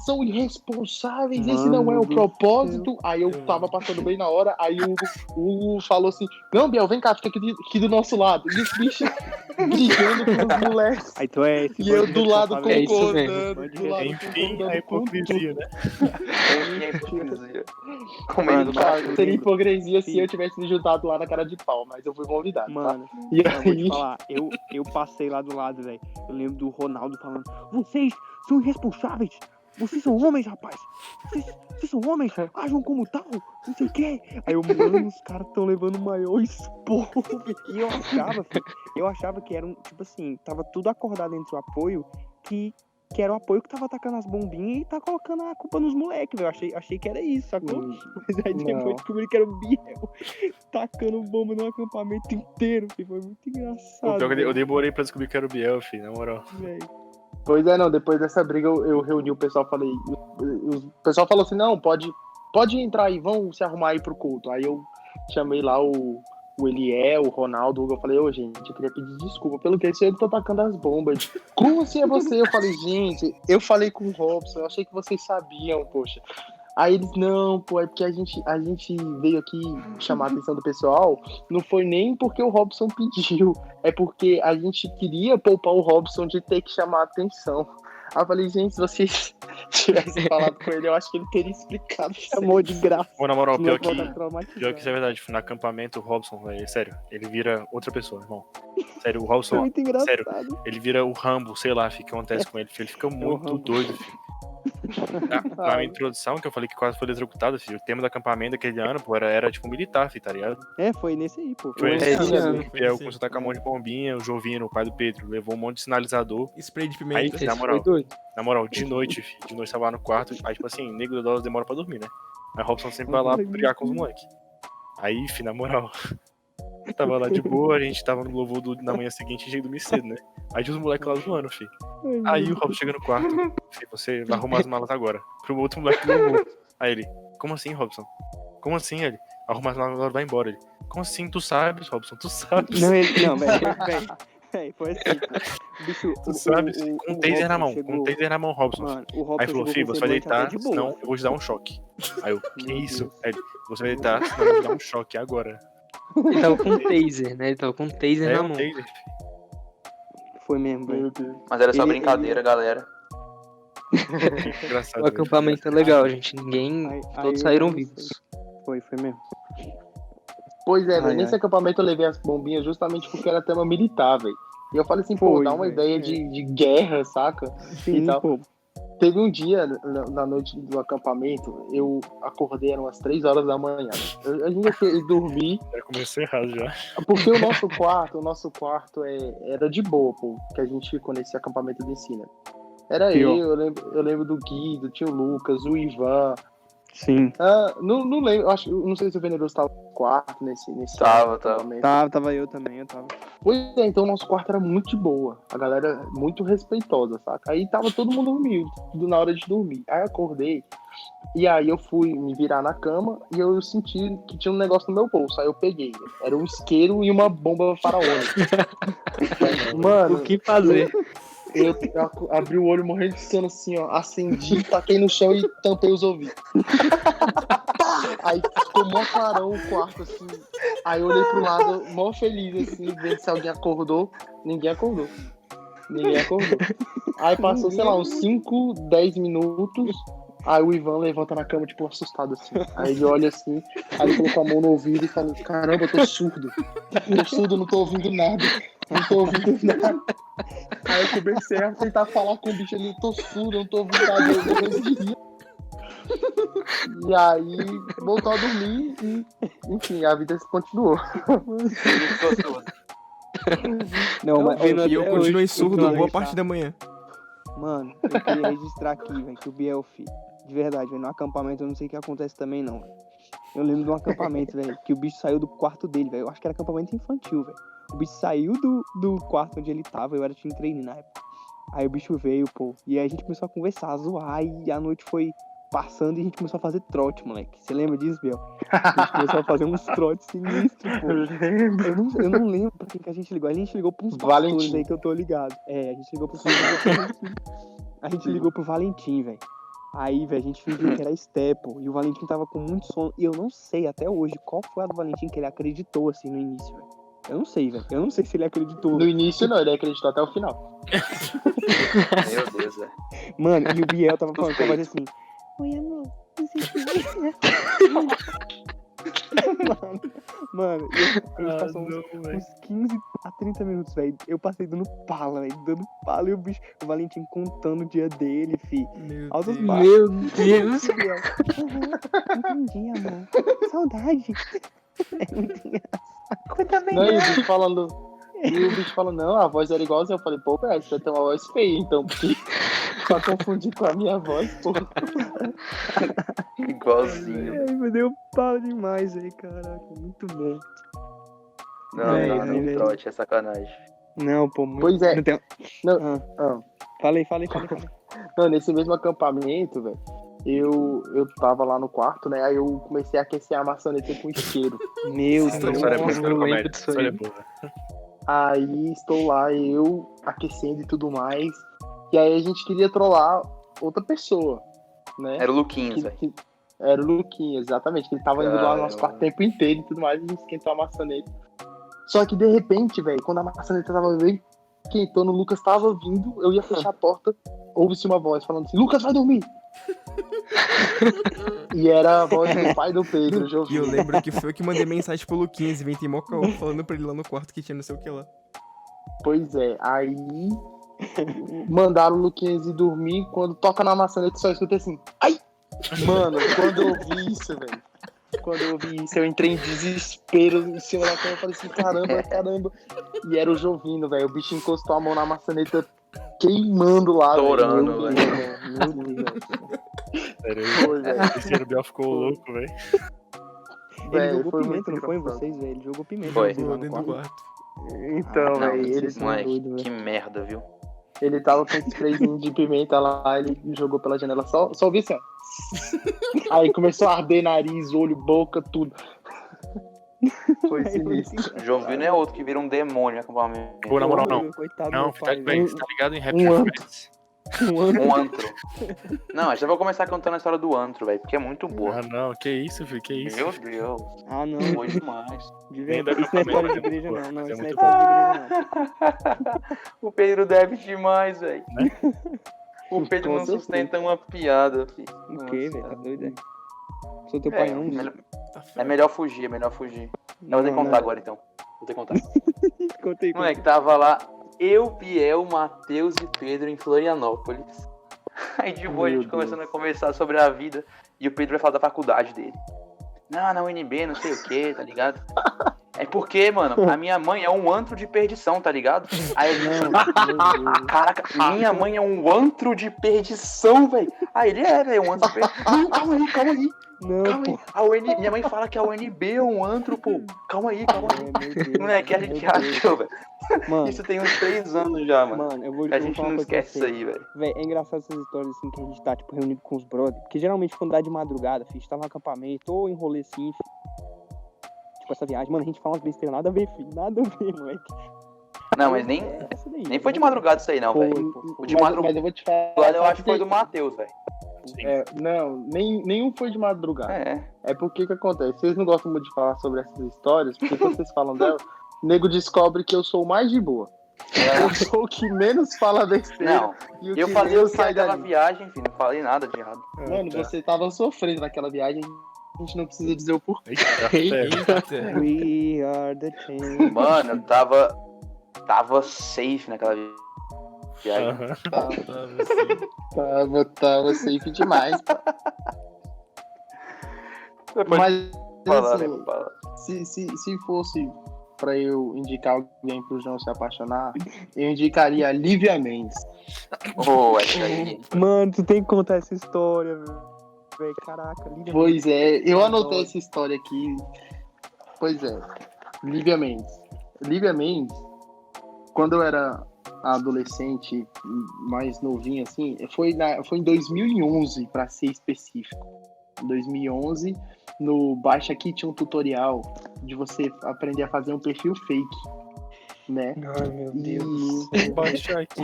são irresponsáveis, esse Mano não é o do propósito. Aí eu tava passando bem na hora, aí o Hugo falou assim, não, Biel, vem cá, fica aqui do nosso lado. E os bichos brigando com os moleques. Aí tu é esse E eu do lado É isso concordando. Do lado Enfim, concordando a com hipocrisia, né? Como ele Mano, do Ah, cara. seria hipocrisia se Sim. eu tivesse me juntado lá na cara de pau, mas eu fui convidado, tá? Mano, E eu vou te aí, falar, eu passei lá do lado, velho. Eu lembro do Ronaldo falando, vocês são irresponsáveis. Vocês são homens, rapaz. Vocês são homens, ajam como tal, não sei o quê. Aí eu, mano, os caras tão levando o maior esporro. E eu achava que era um, tipo assim, tava tudo acordado entre o apoio, que era o apoio que tava atacando as bombinhas e tá colocando a culpa nos moleques, velho. Achei que era isso, sacou? Mas aí depois não. descobri que era o Biel tacando bomba no acampamento inteiro, filho. Foi muito O engraçado. pior que eu velho. demorei pra descobrir que era o Biel, filho, na moral. pois é, não, depois dessa briga eu reuni o pessoal, falei, o pessoal falou assim, não, pode entrar aí, vão se arrumar aí pro culto. Aí eu chamei lá o Eliel, o Ronaldo, o Hugo, eu falei, ô gente, eu queria pedir desculpa pelo que eu tô atacando as bombas. Como assim é você? Eu falei, gente, eu falei com o Robson, eu achei que vocês sabiam, poxa. Aí eles, não, pô, é porque a gente veio aqui chamar a atenção do pessoal, não foi nem porque o Robson pediu, é porque a gente queria poupar o Robson de ter que chamar a atenção. Aí eu falei, gente, se vocês tivessem falado com ele, eu acho que ele teria explicado. Chamou de graça. Pô, na moral, Senão pior eu vou dar que traumatizado. isso é verdade. No acampamento, o Robson, velho, sério, ele vira outra pessoa, irmão. Sério, o Foi Robson, muito engraçado. sério, ele vira o Rambo, sei lá, filho, o que acontece com ele, filho. Ele fica muito Rambo. doido, filho. Na minha introdução, que eu falei que quase foi eletrocutado, filho, o tema do acampamento daquele ano, pô, era tipo militar, filho, tá ligado? Foi nesse aí, pô. Foi esse esse ano. ano. O Biel começou a tacar um monte de bombinha, o Jovino, o pai do Pedro, levou um monte de sinalizador. Spray de Aí, pimenta. na Esse moral, foi doido. Na moral, de noite, filho, de noite tava lá no quarto, aí tipo assim, nego da Dose demora pra dormir, né? Aí Robson sempre vai lá brigar com os moleques. Aí, filho, na moral, tava lá de boa, a gente tava no louvor na manhã seguinte, a gente ia dormir cedo, né? Aí tinha os moleques lá zoando, filho. Aí o Robson chega no quarto, filho, você vai arrumar as malas agora. Pro outro moleque do louvor. Aí ele, como assim, Robson? Como assim, ele? Arruma as malas agora, vai embora, ele. Como assim, tu sabes, Robson, tu sabes? Não, velho, foi assim, pô. Bicho, Tu sabes? Com um taser na mão, chegou- com um taser na mão, Robson. Mano, o Robson Aí falou, chegou filho, com você vai semblante até deitar, de boa. senão eu vou te dar um choque. Aí eu, que Meu isso? Deus. Aí ele, você vai deitar, senão eu vou te dar um choque agora. Ele tava com um taser, né? Ele tava com um taser É na um mão. taser. Foi mesmo, velho. Meu Deus. Mas era só Ele- brincadeira, galera. Engraçado. O acampamento é legal, gente. Ninguém. Aí Todos eu saíram não sei. vivos. Foi mesmo. Pois é, velho, Ai, nesse ai. acampamento eu levei as bombinhas justamente porque era tema militar, velho. E eu falei assim, pô, Foi, dá uma velho, ideia é. de guerra, saca? Sim, tal. pô. Teve um dia, na noite do acampamento, eu acordei, eram umas 3 horas da manhã. A gente ia dormir, Já começou errado já. porque o nosso quarto era de boa, pô, que a gente ficou nesse acampamento de ensino. Era Pior. eu lembro do Guido, tinha o Lucas, o Ivan. Sim. Não lembro, não sei se o Veneroso estava no quarto nesse Tava. acampamento. Tava eu também, eu tava. Pois é, então o nosso quarto era muito de boa. A galera muito respeitosa, saca? Aí tava todo mundo humilde, tudo na hora de dormir. Aí eu acordei, e aí eu fui me virar na cama e eu senti que tinha um negócio no meu bolso. Aí eu peguei. Era um isqueiro e uma bomba faraônica. Mano, O que fazer? eu abri o olho morrendo de sono assim, ó. Acendi, taquei no chão e tampei os ouvidos. Aí ficou mó clarão o quarto, assim. Aí eu olhei pro lado, mó feliz, assim, vendo se alguém acordou. Ninguém acordou. Aí passou, sei lá, uns 5, 10 minutos. Aí o Ivan levanta na cama, tipo, assustado, assim. Aí ele olha assim, aí ele colocou a mão no ouvido e fala: caramba, eu tô surdo. Não tô ouvindo nada. Aí eu comecei a tentar falar com o bicho ali: eu tô surdo, não tô ouvindo nada. Eu consegui. E aí voltou a dormir e, enfim, a vida continuou. Não, mas E eu continuei hoje, surdo eu boa parte da manhã. Mano, eu queria registrar aqui, velho, que o Biel, de verdade, velho, no acampamento eu não sei o que acontece também, não, velho. Eu lembro de um acampamento, velho, que o bicho saiu do quarto dele, velho. Eu acho que era acampamento infantil, velho. O bicho saiu do quarto onde ele tava, eu era team trainee na época. Aí o bicho veio, pô, e aí a gente começou a conversar, a zoar, e a noite foi passando e a gente começou a fazer trote, moleque. Você lembra disso, Biel? A gente começou a fazer uns trotes sinistros, pô. Eu não lembro pra quem que a gente ligou. A gente ligou pra uns pastores Valentim. aí que eu tô ligado. É, a gente ligou pro Valentim. A gente ligou pro Valentim, velho. Aí, velho, a gente fingiu que era Esté, pô. E o Valentim tava com muito sono. E eu não sei até hoje qual foi a do Valentim que ele acreditou, assim, no início, velho. Eu não sei, velho. Eu não sei se ele acreditou. No início não, ele acreditou até o final. Meu Deus, velho. Mano, e o Biel tava falando, tava assim: oi, amor, não sei se Mano, a gente passou uns 15 a 30 minutos, velho. Eu passei dando pala, velho. E o Valentim contando o dia dele, fi. Meu Altos Deus. papos. Meu Deus. Biel. Entendi, amor. Saudade. É muito engraçado. Não, e o bicho falando. Não, a voz era igualzinha. Eu falei: pô, velho, você tem uma voz feia, então, porque pra confundir com a minha voz, pô. Igualzinho. Ai, me deu pau demais aí, caraca. Muito bom. Não, Véi, não, trote, é sacanagem. Não, pô, muito. Pois é. Não tem... Não, Falei. Não, nesse mesmo acampamento, velho, eu tava lá no quarto, né? Aí eu comecei a aquecer a maçaneta com isqueiro. Meu Essa Deus. história é boa, eu lembro comédia. disso Essa história é aí. boa. Aí estou lá, eu aquecendo e tudo mais. E aí a gente queria trollar outra pessoa, né? Era o Luquinhas, velho. Era o Luquinhas, exatamente. Que ele tava indo lá no nosso Caramba. quarto o tempo inteiro e tudo mais, e a gente esquentou a maçaneta. Só que de repente, velho, quando a maçaneta tava bem quentando, o Lucas tava vindo, eu ia fechar a porta, ouve-se uma voz falando assim: Lucas, vai dormir! E era a voz do pai do Pedro, E eu Jovem. lembro que foi eu que mandei mensagem pro Luquinhas e inventei mó caô falando pra ele lá no quarto que tinha não sei o que lá. Pois é, aí mandaram o Luquinhas ir dormir, quando toca na maçaneta só escuta assim: ai! Mano, quando eu ouvi isso, velho, eu entrei em desespero em cima da cama, eu falei assim: caramba. E era o Jovino, velho, o bicho encostou a mão na maçaneta queimando lá, Estourando, velho. Meu Deus, velho. Sério, Foi, velho. esse ano o Biel ficou louco, velho. Ele Velho, jogou foi pimenta, muito não foi em engraçado. vocês, velho? Ele jogou pimenta. Foi. Lá no Dentro do quarto. quarto. Então, Não, velho, eles são moleque, doidos, que velho. merda, viu? Ele tava com esse sprayzinho de pimenta lá, ele jogou pela janela, só ouvi assim, ó. Aí começou a arder nariz, olho, boca, tudo. Foi sinistro. O João Vitor é outro que vira um demônio no acampamento. Pô, na moral, não. Coitado do Não, meu fica pai, bem. velho. Você tá ligado em um Rapture ano. Friends? Um antro. Não, já vou começar contando a história do antro, velho, porque é muito boa. Ah, não, que isso, filho, que isso. Meu Deus, Ah, não. foi demais. De Nem verdade. da Isso não é história de acampamento, igreja, pô, não. Não, mas é isso não é muito história de igreja, não. O Pedro deve demais, velho. O Pedro Com não certeza. sustenta uma piada, filho. O quê, velho? Tá doido, é? Sou teu É, pai, não. Tá é melhor fugir, é melhor fugir. Eu vou ter que contar agora, então. Vou ter que contar. Contei. Moleque, tava lá eu, Biel, Matheus e Pedro em Florianópolis. Aí de boa a gente começando a conversar sobre a vida. E o Pedro vai falar da faculdade dele. Não, na UNB, não sei o que, tá ligado? É porque, mano, a minha mãe é um antro de perdição, tá ligado? Aí ele caraca, minha mãe é um antro de perdição, velho. Aí ele velho, um antro de perdição. Não, calma aí. Não, Calma aí. Minha mãe fala que a UNB é um antro, pô. Calma aí. Não é que a gente achou, velho. Mano, Isso tem uns 3 anos já, mano. mano, eu vou A gente falar não uma coisa pra esquece você. isso aí, velho. Véi, é engraçado essas histórias assim que a gente tá, tipo, reunido com os brothers. Porque geralmente quando dá de madrugada, filho, a gente tá no acampamento ou em rolê assim, filho. Tipo, essa viagem, mano, a gente fala umas besteiras, nada a ver, filho. Nada a ver, moleque. Não, mas nem foi de madrugada isso aí, não, Foi, velho. pô. O de Mas madrugada eu vou te falar. eu acho que foi do Matheus, velho. Não, nenhum foi de madrugada. É. É porque que acontece? Vocês não gostam muito de falar sobre essas histórias, porque quando vocês falam dela, o nego descobre que eu sou o mais de boa. Eu sou o que menos fala besteira. Não, E o eu que falei menos o que sai aquela dali. viagem, filho. Não falei nada de errado. Mano, você tava sofrendo naquela viagem. A gente não precisa dizer o porquê. Eita. We are the champions. Mano, eu tava safe naquela viagem. Tava safe demais. Depois Mas falar, assim, né? Vou falar. se fosse pra eu indicar alguém pro João se apaixonar, eu indicaria a Lívia Mendes. Ô, essa aí. Mano, tu tem que contar essa história, velho. Véi, caraca, linda. Pois é, eu anotei essa história aqui. Pois é, Lívia Mendes. Lívia Mendes, quando eu era adolescente, mais novinho assim, foi em 2011, pra ser específico. Em 2011, no Baixa Aqui tinha um tutorial de você aprender a fazer um perfil fake, né? Ai, meu Baixa aqui.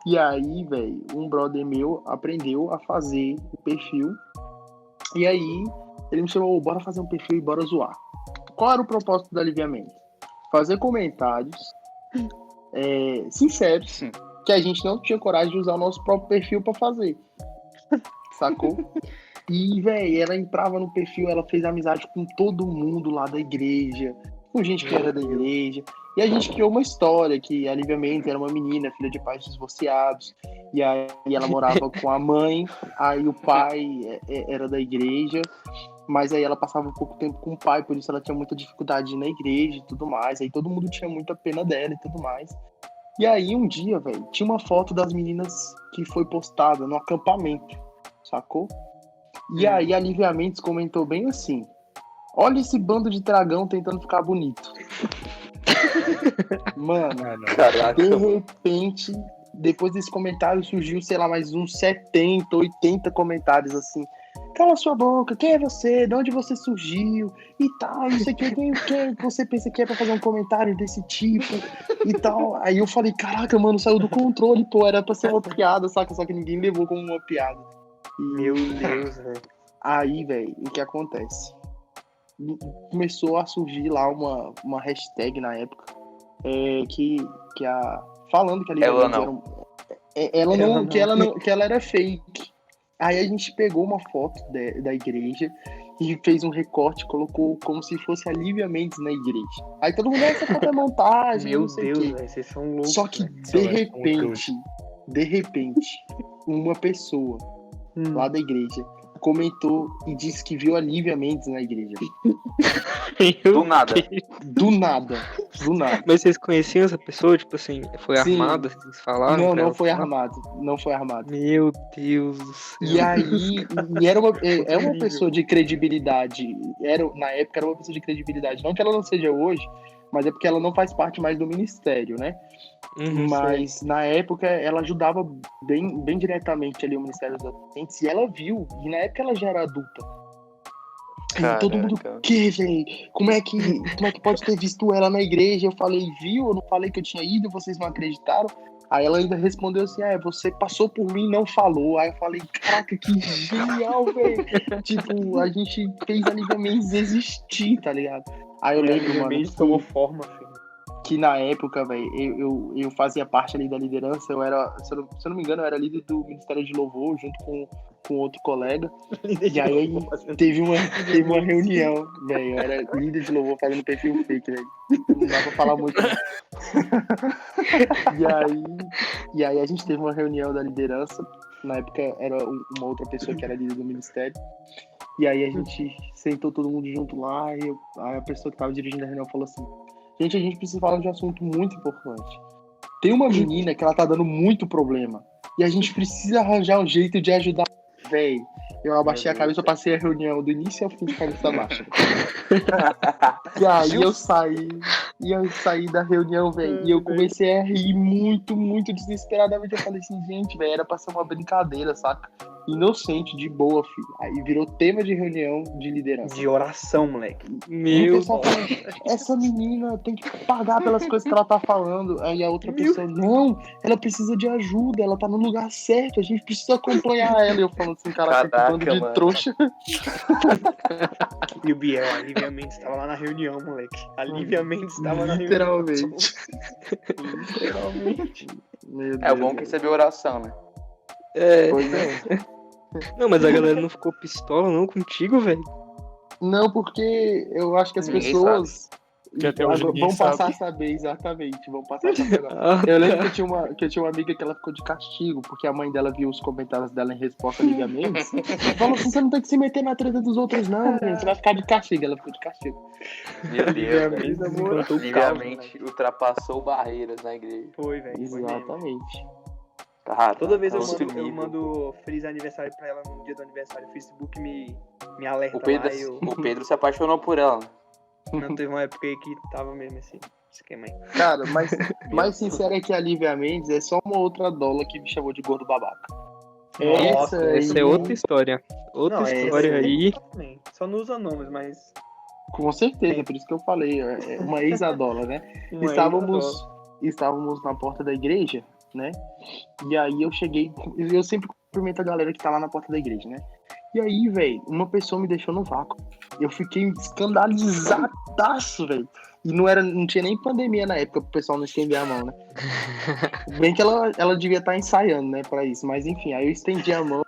E aí, velho, um brother meu aprendeu a fazer o perfil. E aí, ele me chamou, bora fazer um perfil e bora zoar. Qual era o propósito da Lívia Mendes? Fazer comentários sinceros, que a gente não tinha coragem de usar o nosso próprio perfil pra fazer. Sacou? E, velho, ela entrava no perfil, ela fez amizade com todo mundo lá da igreja, com gente que era da igreja. E a gente criou uma história que a Lívia Mendes era uma menina, filha de pais divorciados. E aí ela morava com a mãe, aí o pai era da igreja. Mas aí ela passava um pouco tempo com o pai, por isso ela tinha muita dificuldade de ir na igreja e tudo mais. Aí todo mundo tinha muita pena dela e tudo mais. E aí um dia, velho, tinha uma foto das meninas que foi postada no acampamento, sacou? E aí a Lívia Mendes comentou bem assim: olha esse bando de dragão tentando ficar bonito. Mano, Caraca. de repente, depois desse comentário surgiu, sei lá, mais uns 70, 80 comentários assim. Cala sua boca, quem é você? De onde você surgiu? E tal, não sei o que, quem você pensa que é pra fazer um comentário desse tipo? E tal. Aí eu falei, caraca, mano, saiu do controle, pô, era pra ser uma piada, saca? Só que ninguém levou como uma piada. Meu Deus, velho. Aí, velho, o que acontece? Começou a surgir lá uma hashtag na época, falando que a Lívia Ela Mendes não. que ela era fake. Aí a gente pegou uma foto da igreja e fez um recorte, colocou como se fosse a Lívia Mendes na igreja. Aí todo mundo, essa foto é montagem, Meu não sei o Deus, quê. velho, vocês são loucos. Só que velho. de repente, uma pessoa lá da igreja comentou e disse que viu a Lívia Mendes na igreja. Do nada. Do nada. Mas vocês conheciam essa pessoa? Tipo assim, foi Sim. armada? Vocês falaram? pra Não ela foi falar? armado. Não foi armado. Meu Deus do céu. E aí, é uma pessoa de credibilidade. Na época era uma pessoa de credibilidade. Não que ela não seja hoje, mas é porque ela não faz parte mais do ministério, né? Mas na época ela ajudava bem diretamente ali o Ministério dos Adolescentes. E ela viu, e na época ela já era adulta. E todo mundo, que, velho? Como é que pode ter visto ela na igreja? Eu falei, viu? Eu não falei que eu tinha ido, vocês não acreditaram. Aí ela ainda respondeu assim, você passou por mim e não falou. Aí eu falei, caraca, que genial, velho. Tipo, a gente fez a Lívia Mendes existir, tá ligado? Aí eu lembro, mano, Mendes tomou forma, filho. que na época, velho, eu fazia parte ali da liderança. Eu era, se eu não me engano, eu era líder do Ministério de Louvor, junto com outro colega. E aí teve uma reunião, velho. Eu era líder de louvor fazendo perfil fake, velho. Não dá pra falar muito. E aí a gente teve uma reunião da liderança Na época era uma outra pessoa que era líder do ministério. E aí a gente sentou todo mundo junto lá e aí a pessoa que tava dirigindo a reunião falou assim: gente, a gente precisa falar de um assunto muito importante. Tem uma menina que ela tá dando muito problema e a gente precisa arranjar um jeito de ajudar. Véi, eu abaixei a cabeça, eu passei a reunião do início ao fim de cabeça baixa. E aí eu saí da reunião, velho, e eu comecei a rir muito, muito desesperadamente. Eu falei assim, gente, velho, era pra ser uma brincadeira, saca? Inocente, de boa, filho. Aí virou tema de reunião de liderança. De oração, moleque. E o pessoal falando, essa menina tem que pagar pelas coisas que ela tá falando. Aí a outra pessoa, não, ela precisa de ajuda, ela tá no lugar certo, a gente precisa acompanhar ela. E eu falo assim, caraca, que bando de trouxa. E o Biel, a Lívia Mendes tava lá na reunião, moleque. A Lívia Mendes tava na reunião. Literalmente. É o bom que recebeu oração, né? Pois é. Não, mas a galera não ficou pistola não contigo, velho? Não, porque eu acho que as Ninguém pessoas Que até hoje ninguém vão passar sabe. a saber, exatamente. Vão passar a saber agora. Eu lembro que eu tinha uma amiga que ela ficou de castigo, porque a mãe dela viu os comentários dela em resposta a Lívia Mendes. Falou assim, você não tem que se meter na treta dos outros, não, menino. Você vai ficar de castigo. Ela ficou de castigo. Meu Lívia Deus, Mendes velho. levantou o Obviamente ultrapassou barreiras na igreja. Foi, velho. Exatamente. Toda vez eu Outro mando, nível. feliz aniversário pra ela no dia do aniversário. O Facebook me alerta O Pedro, lá e eu... o Pedro se apaixonou por ela, né? Não teve uma época aí que tava mesmo esse esquema aí. Cara, mas mais sincero é que a Lívia Mendes é só uma outra dola que me chamou de gordo babaca. Nossa, Essa é outra história. Outra Não, história essa aí. também. Só não usa nomes, mas... Com certeza, por isso que eu falei. É uma ex-adola, né? Estávamos na porta da igreja, né? E aí eu cheguei, eu sempre cumprimento a galera que tá lá na porta da igreja, né? E aí, velho, uma pessoa me deixou no vácuo. Eu fiquei escandalizadaço, velho. E não tinha nem pandemia na época pro pessoal não estender a mão, né? Bem que ela devia estar ensaiando, né, pra isso. Mas enfim, aí eu estendi a mão,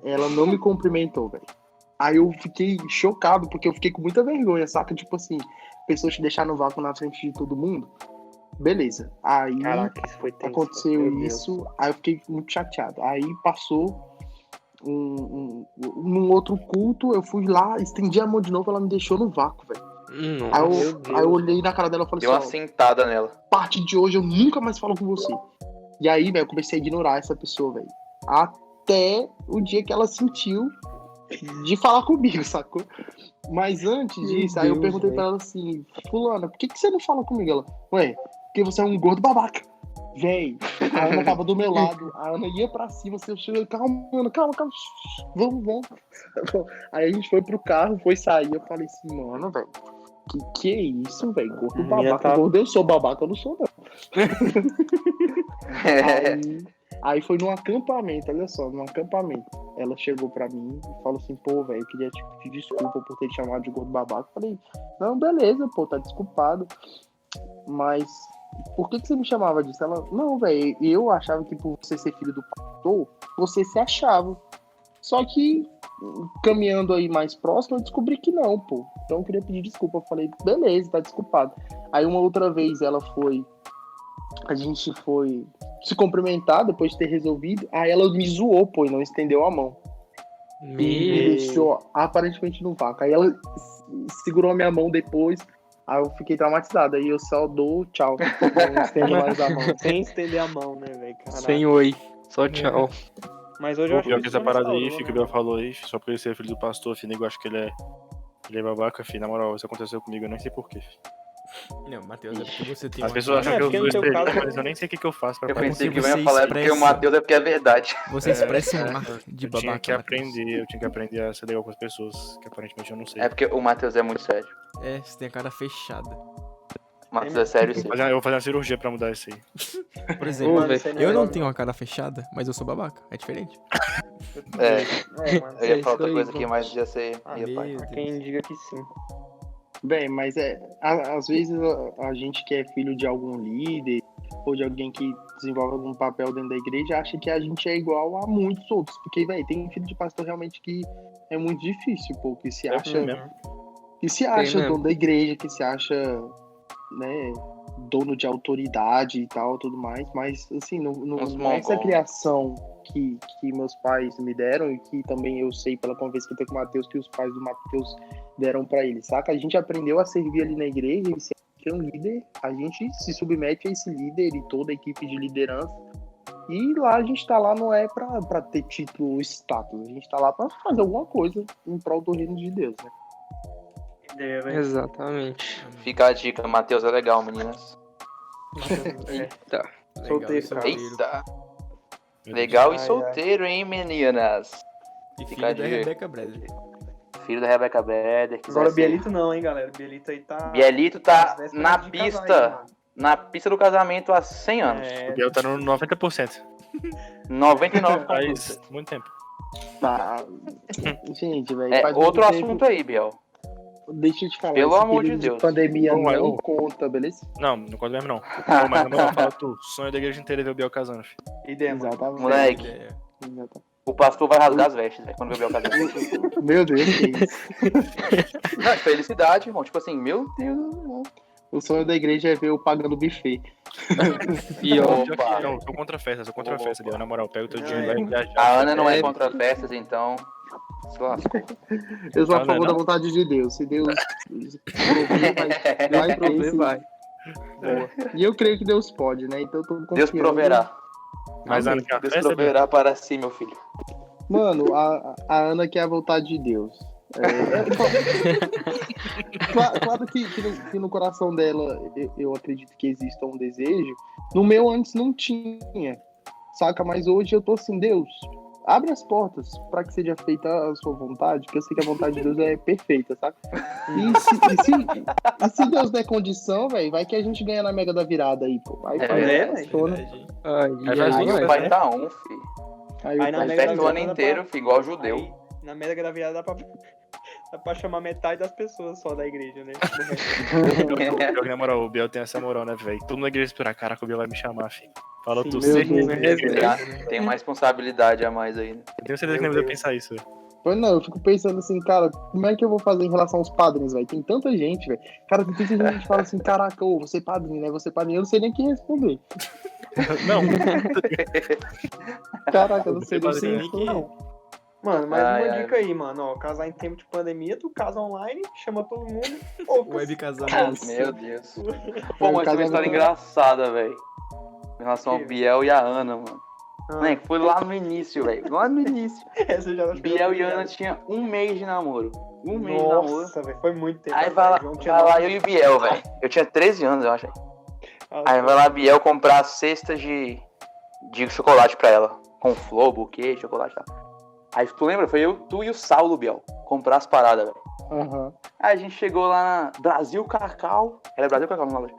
ela não me cumprimentou, velho. Aí eu fiquei chocado, porque eu fiquei com muita vergonha, saca? Tipo assim, pessoas te deixar no vácuo na frente de todo mundo. Beleza. Aí Caraca, isso foi tenso. aconteceu Meu Deus. isso, aí eu fiquei muito chateado. Aí passou num outro culto, eu fui lá, estendi a mão de novo, ela me deixou no vácuo, velho. Aí eu olhei na cara dela e falei Deu uma assim, ó, sentada nela. a partir de hoje eu nunca mais falo com você. E aí, velho, eu comecei a ignorar essa pessoa, velho. Até o dia que ela sentiu de falar comigo, sacou? Mas antes disso, aí eu perguntei pra ela assim, fulana, por que você não fala comigo? Ela, ué, porque você é um gordo babaca. Véi, a Ana tava do meu lado, a Ana ia pra cima, assim, eu cheguei, calma, Ana, calma, vamos. Aí a gente foi pro carro, foi sair, eu falei assim, mano, velho, que é isso, velho? Gordo babaca, gordo eu sou babaca, eu não sou, não. Aí foi num acampamento, olha só, num acampamento. Ela chegou pra mim e falou assim, pô, velho, eu queria te pedir desculpa por ter te chamado de gordo babaca. Eu falei, não, beleza, pô, tá desculpado. Mas por que você me chamava disso? Ela, não, velho, eu achava que por você ser filho do pastor, você se achava. Só que, caminhando aí mais próximo, eu descobri que não, pô. Então eu queria pedir desculpa. Eu falei, beleza, tá desculpado. Aí uma outra vez a gente foi se cumprimentar depois de ter resolvido. Aí ela me zoou, pô, e não estendeu a mão. E me deixou aparentemente no vácuo. Aí ela segurou a minha mão depois. Aí eu fiquei traumatizado. Aí eu só dou tchau. Não estendo mais a mão. Sem estender a mão, né, velho? Sem oi. Só tchau. Mas hoje eu O acho pior que essa isso parada aí, restaurou, filho, que o né? Bel falou aí, só porque ele ser filho do pastor, filho, eu acho que ele é babaca, filho. Na moral, isso aconteceu comigo, eu nem sei porquê. Não, Matheus, é porque você tem As uma pessoas acham É, que eu porque sou no teu experiente, caso- mas eu nem sei o que eu faço pra Eu É pensei porque que eu ia você falar é porque o expressa- Matheus é porque é verdade. Você expressa um ar de Eu babaca. tinha que Matheus. aprender, eu tinha que aprender a ser legal com as pessoas, que aparentemente eu não sei. É porque o Matheus é muito sério. É, você tem a cara fechada. O Matheus é sério sim. Eu vou fazer uma cirurgia pra mudar isso aí. Por exemplo, Ô, velho. Isso aí eu não legal, tenho uma cara fechada, mas eu sou babaca. É diferente. É, mano. eu ia É falar isso outra aí, coisa pô. aqui, mas ia ser. Ah, ia meu pai. Deus. Há quem diga que sim. Bem, mas às vezes a gente que é filho de algum líder ou de alguém que desenvolve algum papel dentro da igreja acha que a gente é igual a muitos outros. Porque, velho, tem filho de pastor realmente que é muito difícil, pô, que se acha mesmo. que se acha mesmo. dono da igreja, que se acha, né, dono de autoridade e tal, tudo mais, mas assim, Uns não é essa mongol. criação que meus pais me deram e que também eu sei pela conversa que eu tenho com o Matheus, que os pais do Matheus deram pra ele, saca? A gente aprendeu a servir ali na igreja e se é um líder, a gente se submete a esse líder e toda a equipe de liderança. E lá a gente tá lá não é pra ter título ou status, a gente tá lá pra fazer alguma coisa em prol do reino de Deus, né? Ideia, velho. Exatamente. Fica a dica, Matheus é legal, meninas. Eita. Solteiro, cara. Eita, legal e Ai, solteiro, hein, meninas? E Fica a filho da dica. Rebeca Bradley. Filho da Rebeca Breder. Agora o Bielito não, hein, galera. O Bielito aí tá... Bielito nas tá vésperas na de casar aí, pista, mano. na pista do casamento há 100 anos. É, O Biel tá no 90%. 99 Faz muito tempo. Tá. Gente, velho. faz outro muito tempo- assunto aí, Biel. Deixa eu te falar. Pelo esse amor de período Deus. pandemia Não, não eu- conta, beleza? Não conta mesmo não. Pô, mas na moral, fala tu. Sonho da igreja inteira é ver o Biel casando, filho. ideia, mano. Exatamente. Moleque, Exatamente. o pastor vai rasgar as vestes, velho, quando ver o casamento. Meu Deus, que isso. Não, de felicidade, irmão. Tipo assim, meu Deus. O sonho da igreja é ver eu pagando buffet. Pior. Opa. Não, eu sou contra a festa, Biel. Na moral, pega o teu Não, dinheiro e vai viajar. A Ana não é É. contra festas, então. Se lascou. Eu sou a Não, favor não. da vontade de Deus. Se Deus prover, vai ter, sim. Vai. Boa. E eu creio que Deus pode, né? Então eu tô confiando. Deus proverá. Mas a Ana quer uma Deus festa, Biel? proverá para si, meu filho. Mano, a Ana quer a vontade de Deus. Claro que no coração dela eu acredito que exista um desejo. No meu antes não tinha, saca? Mas hoje eu tô assim, Deus, abre as portas pra que seja feita a sua vontade, porque eu sei que a vontade de Deus é perfeita, saca? E se Deus der condição, velho, vai que a gente ganha na Mega da Virada aí, pô. Aí funciona. Ai, Aí ai, faz Aí Vai, o ai. pai tá um, filho. Aí o Aí na pai Aí Mega festa da o ano Virada inteiro, filho, igual judeu. Aí, na Mega da Virada dá pra chamar metade das pessoas só da igreja, né? Pior que, na moral, o Biel tem essa moral, né, velho? Todo mundo na igreja esperar, caraca, o Biel vai me chamar, filho. Falou Sim, tu, meu certeza. Deus. Tem uma responsabilidade a mais aí, né? Eu tenho certeza que nem vai pensar isso, velho. Pois não, eu fico pensando assim, cara, como é que eu vou fazer em relação aos padrinhos, velho? Tem tanta gente, velho. Cara, tem tanta gente que fala assim, caraca, ô, você é padrinho, né? Você é padrinho. Eu não sei nem o que responder. Não, Caraca, eu não sei nem o que Padrinho. responder, não. Mano, mas Ai, uma ai. dica aí, mano, ó, casar em tempo de pandemia, tu casa online, chama todo mundo, ou Web casamento. Meu Deus. Pô, mas tem Cara, uma história muito- engraçada, velho. Em relação ao Que? Biel e a Ana, mano. Ah, Moleque, foi lá no início, velho. Lá no início. essa eu já acho que Biel eu e tô Ana ligado. tinham um mês de namoro. Um mês de namoro. Nossa, velho, foi muito tempo. Aí vai lá, João tinha vai lá nove- eu e o Biel, velho. Eu tinha 13 anos, eu acho. Ah, Aí vai lá Biel comprar cestas de chocolate pra ela. Com flor, buquê, chocolate e tal. Aí tu lembra? Foi eu, tu e o Saulo, Biel. Comprar as paradas, velho. Aham. Aí a gente chegou lá na Brasil Cacau. Era Brasil Cacau na loja.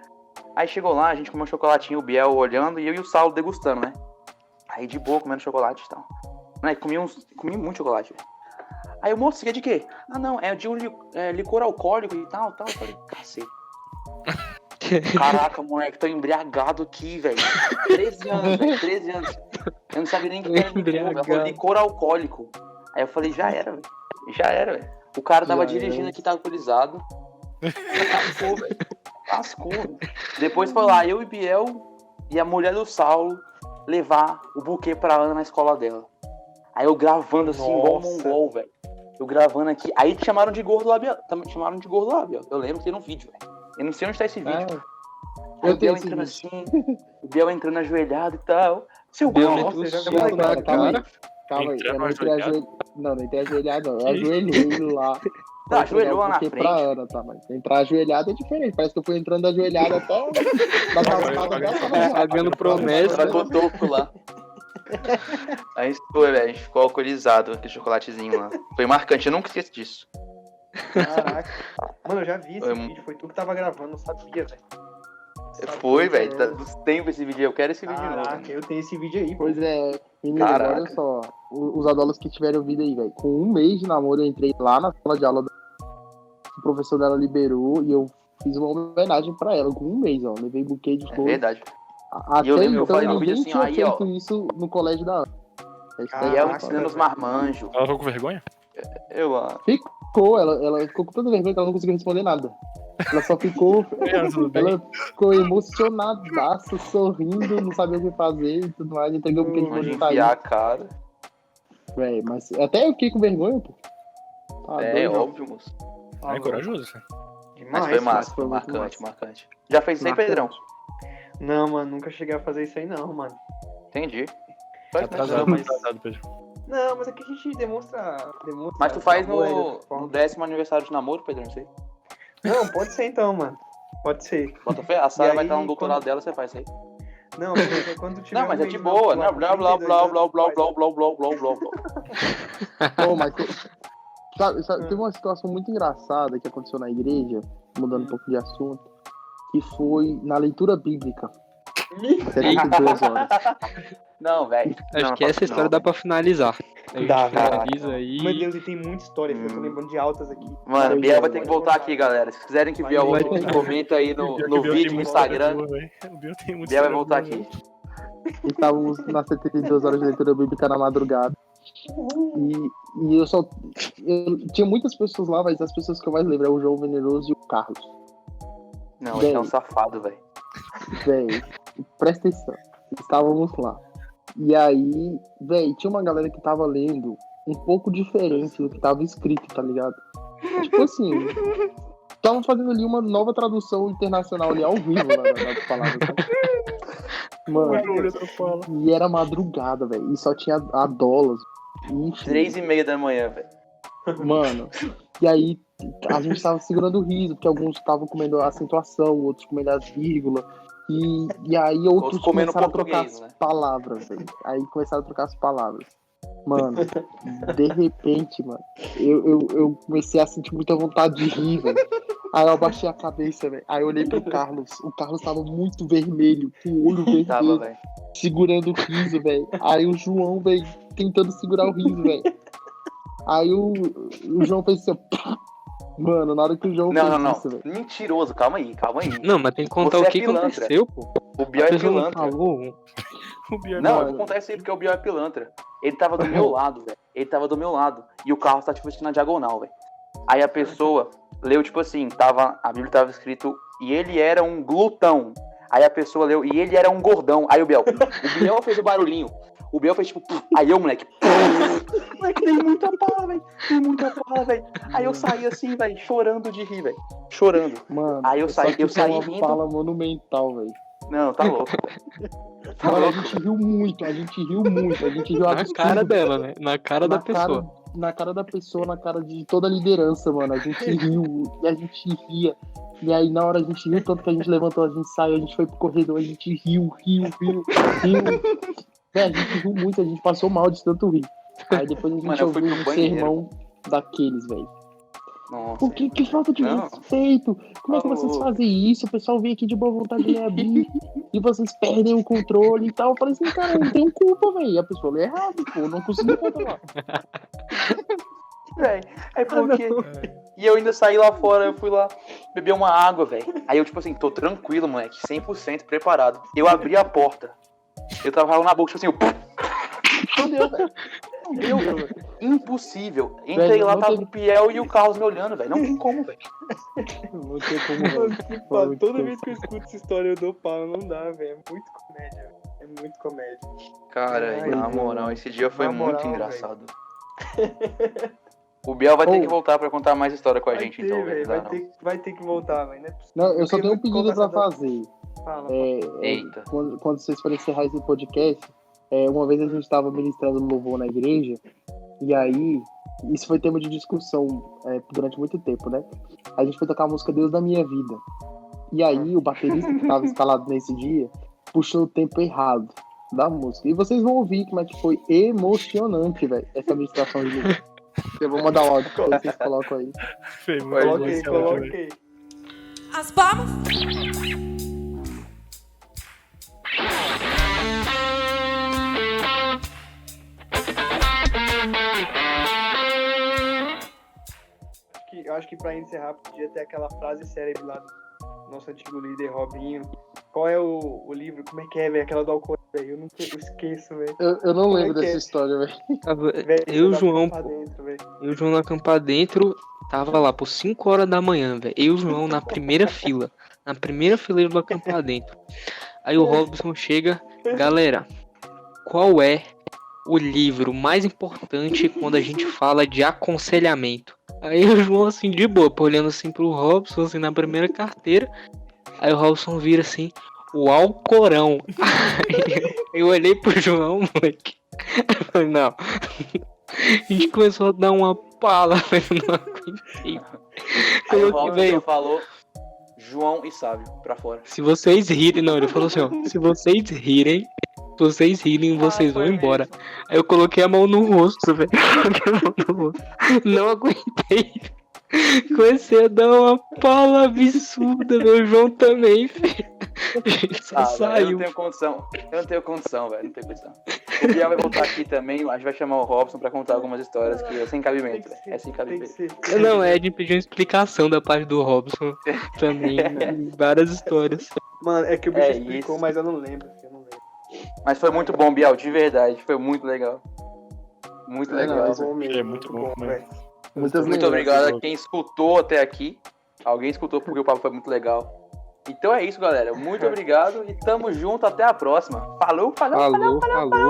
Aí chegou lá, a gente comeu um chocolatinho, o Biel olhando e eu e o Saulo degustando, né? Aí de boa, comendo chocolate e tal. Moleque, comi muito chocolate, velho. Aí o moço, você quer de quê? Ah, não, é de um licor alcoólico e tal. Eu falei, cacete. Caraca, moleque, tô embriagado aqui, velho. 13 anos, velho, 13 anos. Eu não sabia nem o que era licor, velho. Ela falou, licor alcoólico. Aí eu falei, já era, velho. Já era, velho. O cara tava Já dirigindo era. aqui, tava alcoolizado. Lascou, velho. Lascou, velho. Depois foi lá, eu e Biel e a mulher do Saulo levar o buquê pra Ana na escola dela. Aí eu gravando assim, igual um Nossa. mongol, velho. Eu gravando aqui. Aí te chamaram de gordo lá, Biel. Chamaram de gordo lá, Biel. Eu lembro que tem um vídeo, velho. Eu não sei onde tá esse vídeo. Ah, Aí eu o Biel tenho esse entrando vídeo. assim, o Biel entrando ajoelhado e tal. Seu Biel gordo. meteu o já soco vi. na Calma, calma aí. cara. Calma aí. Entrando Eu não entrei ajoelhado? Não, não entrei ajoelhado, não. Eu ajoelhei lá. Não, ajoelhou lá na Porque pra frente. Ana, tá, mas entrar ajoelhado é diferente. Parece que eu fui entrando ajoelhado até da calçada dela. Pagando promessa. Sacou o topo lá. Aí foi, velho. A gente ficou alcoolizado com aquele chocolatezinho lá. Foi marcante, eu nunca esqueço disso. Caraca. Mano, eu já vi esse Foi- vídeo, foi tu que tava gravando, não sabia, velho. Foi, Sabia, velho. Tá dos tempos esse vídeo. Eu quero esse vídeo de novo. Caraca, eu tenho esse vídeo aí, pô. Pois é, menino, Caraca. olha só. Os adolescentes que tiveram vida aí, velho. Com um mês de namoro, eu entrei lá na sala de aula. O professor dela liberou e eu fiz uma homenagem pra ela. Com um mês, ó. Levei buquê de É flores. verdade. Até eu lembro, eu então, falei no ninguém vídeo assim, tinha ó, aí, ó. feito isso no colégio da Ana. E ela Caraca, ensinando os velho. marmanjos. Ela ficou com vergonha? Eu, Ficou, ela ficou com tanta vergonha que ela não conseguiu responder nada. Ela só ficou. Tudo bem? Ela ficou emocionadaça, sorrindo, não sabia o que fazer e tudo mais. Entregou um bocadinho de Onde bolo de tainha. enfiar a cara. Véi, mas até eu fiquei com vergonha, pô. Tá É doido. óbvio, moço. É corajoso, cara. Mas foi massa, foi muito marcante, massa. marcante. Já fez isso aí, Marcante. Pedrão? Não, mano, nunca cheguei a fazer isso aí não, mano. Entendi. Tá atrasado, mas- atrasado, Pedro. Não, mas é que a gente demonstra Mas tu faz amor, no dessa forma. 10º aniversário de namoro, Pedrão, não sei. Não, pode ser então, mano. Pode ser. Bota fé, a Sara E vai aí, estar no doutorado quando- dela, você faz isso aí. Não, mas quando tiver Não, mas um é de mês boa, na né? tua, Blá, blá, 32 blá, anos, blá, blá, faz. blá, blá, blá, blá, blá, blá. Pô, mas sabe, teve uma situação muito engraçada que aconteceu na igreja, mudando um pouco de assunto, que foi na leitura bíblica. 72 horas. Não, velho. Acho Não, que essa história dá pra finalizar. A gente Dá. finaliza aí. Meu Deus, e tem muita história, filho. Eu tô lembrando de altas aqui. Mano, Pois Biel é, vai ter que voltar aqui, galera. Se quiserem que Biel Vai volte, ter. comenta aí no Pior que o Biel tem vídeo, no muita história Instagram. boa, velho. O Biel tem muita Biel vai história voltar boa, aqui. Estávamos nas 72 horas de leitura bíblica na madrugada. E eu tinha muitas pessoas lá, mas as pessoas que eu mais lembro é o João Veneroso e o Carlos. Não, ele é um safado, velho. Véi, presta atenção. Estávamos lá. E aí, véi, tinha uma galera que tava lendo um pouco diferente do que tava escrito, tá ligado? Tipo assim, estavam fazendo ali uma nova tradução internacional ali ao vivo nas palavras, sabe? Mano, e era madrugada, velho. E só tinha a dólares. 3h30 da manhã, velho. Mano, e aí a gente tava segurando o riso, porque alguns estavam comendo a acentuação, outros comendo as vírgulas. E aí outros Outros comendo começaram a trocar português, as né? palavras, velho. Aí começaram a trocar as palavras. Mano, de repente, mano, eu comecei a sentir muita vontade de rir, velho. Aí eu abaixei a cabeça, velho. Aí eu olhei pro Carlos. O Carlos tava muito vermelho, com o olho vermelho, Tava, velho. segurando o riso, velho. Aí o João, velho, tentando segurar o riso, velho. Aí o João fez assim, ó. Mano, na hora que o João Não, fez não, não. isso, velho. Mentiroso, calma aí, calma aí. Não, mas tem que contar Você o é que pilantra. aconteceu, pô. O Biel A é pessoa não pilantra. falou. O Biel Não, eu Mano. vou contar isso aí porque o Biel é pilantra. Ele tava do meu lado, velho. Ele tava do meu lado. E o carro tá, tipo, assim, na diagonal, velho. Aí a pessoa leu, tipo assim, a Bíblia tava escrito, e ele era um glutão. Aí a pessoa leu, e ele era um gordão. Aí o Biel fez o barulhinho. O Biel fez, tipo, aí eu, moleque. Moleque, dei muita pala, velho. Dei muita pala, velho. Aí eu saí assim, velho, chorando de rir, velho. Chorando. Mano, Aí eu saí só que foi uma rindo. fala monumental, velho. Não, tá louco. Tá Mano, a louco. gente riu muito, a gente riu Na absurdo. cara dela, né? Na cara da pessoa. Na cara da pessoa, na cara de toda a liderança, mano. A gente riu e a gente ria. E aí na hora a gente riu, tanto que a gente levantou, a gente saiu, a gente foi pro corredor, a gente riu. Véi, a gente riu muito, a gente passou mal de tanto rir. Aí depois a gente Mano, eu fui ouviu pro um banheiro. sermão daqueles, velho. Nossa. Por que falta de Não. respeito? Como é que Tá vocês louco. fazem isso? O pessoal vem aqui de boa vontade de ler a Bíblia e vocês perdem o controle e tal. Eu falei assim, cara, eu não tenho culpa, velho. A pessoa lê errado, pô, eu não consegui controlar. Véi, é porque. E eu ainda saí lá fora, eu fui lá beber uma água, velho. Aí eu, tipo assim, tô tranquilo, moleque, 100% preparado. Eu abri a porta. Eu tava lá na boca, tipo assim, eu. Não deu, velho. Não deu, velho. Impossível. Entrei Velho, lá, não tava teve- o Piel e o Carlos me olhando, velho. Não tem como, velho. Não tem como, Mano, velho. que pá, toda vez que eu escuto essa história eu dou pau, não dá, velho. É muito comédia, velho. É muito comédia. Cara, Ai, na velho. moral, esse dia foi Na moral, muito velho. engraçado. O Biel vai ter Ô. que voltar pra contar mais história com a Vai gente, ter, então, velho. velho. Vai ter que voltar, velho. Não é possível. Não, eu só queria tenho um muito pedido pra conversar fazer. Fala. Eita. Quando vocês forem encerrar esse podcast, uma vez a gente estava ministrando louvor na igreja, e aí, isso foi tema de discussão durante muito tempo, né? A gente foi tocar a música Deus da Minha Vida. E aí, o baterista que estava instalado nesse dia puxou o tempo errado da música. E vocês vão ouvir como é que foi emocionante, velho, essa ministração de louvor. Eu vou mandar o áudio pra vocês colocam aí. Foi muito Coloquei, emocionante, velho. coloquei. As palmas. Eu acho que pra encerrar, podia ter aquela frase célebre lá do nosso antigo líder Robinho. Qual é o livro? Como é que é, velho? Aquela do Alcorão, velho. Eu esqueço, velho. Eu não Como é lembro que dessa é? história, velho. Velho, Eu, dá pra João, tampar dentro, velho. E o João na Campa Dentro Tava lá por 5 horas da manhã, velho. Eu e o João na primeira fila. Na primeira fileira do acampamento. Aí o Robson chega. Galera, qual é o livro mais importante quando a gente fala de aconselhamento? Aí o João assim, de boa, olhando assim pro Robson, assim, na primeira carteira. Aí o Robson vira assim, o Alcorão. Aí eu olhei pro João, moleque. Eu falei, não. A gente começou a dar uma pala, mas não aguentei. Aí o Falou que, Robson velho, falou João e Sávio pra fora. se vocês rirem, não, ele falou assim, ó, se vocês rirem, vocês vão foi embora. mesmo. Aí eu coloquei a mão no rosto, velho. Coloquei a mão no rosto. Não aguentei. Comecei a dar uma pala absurda, meu João também, filho. A gente só Velho, eu saiu. não tenho condição, velho. Não tenho condição. O Biel vai voltar aqui também. A gente vai chamar o Robson pra contar algumas histórias que é sem cabimento, velho. É sem Tem que cabimento. ser. Não, é de pedir uma explicação da parte do Robson também. Várias histórias. Mano, é que o bicho É explicou, isso. mas eu não lembro. Mas foi muito bom, Biel, de verdade. Foi muito legal. Muito legal. É muito bom, né? velho. Muitas Muito lembranças. obrigado a quem escutou até aqui. Alguém escutou porque o papo foi muito legal. Então é isso, galera. Muito obrigado e tamo junto. Até a próxima. Falou. Falou. Falou.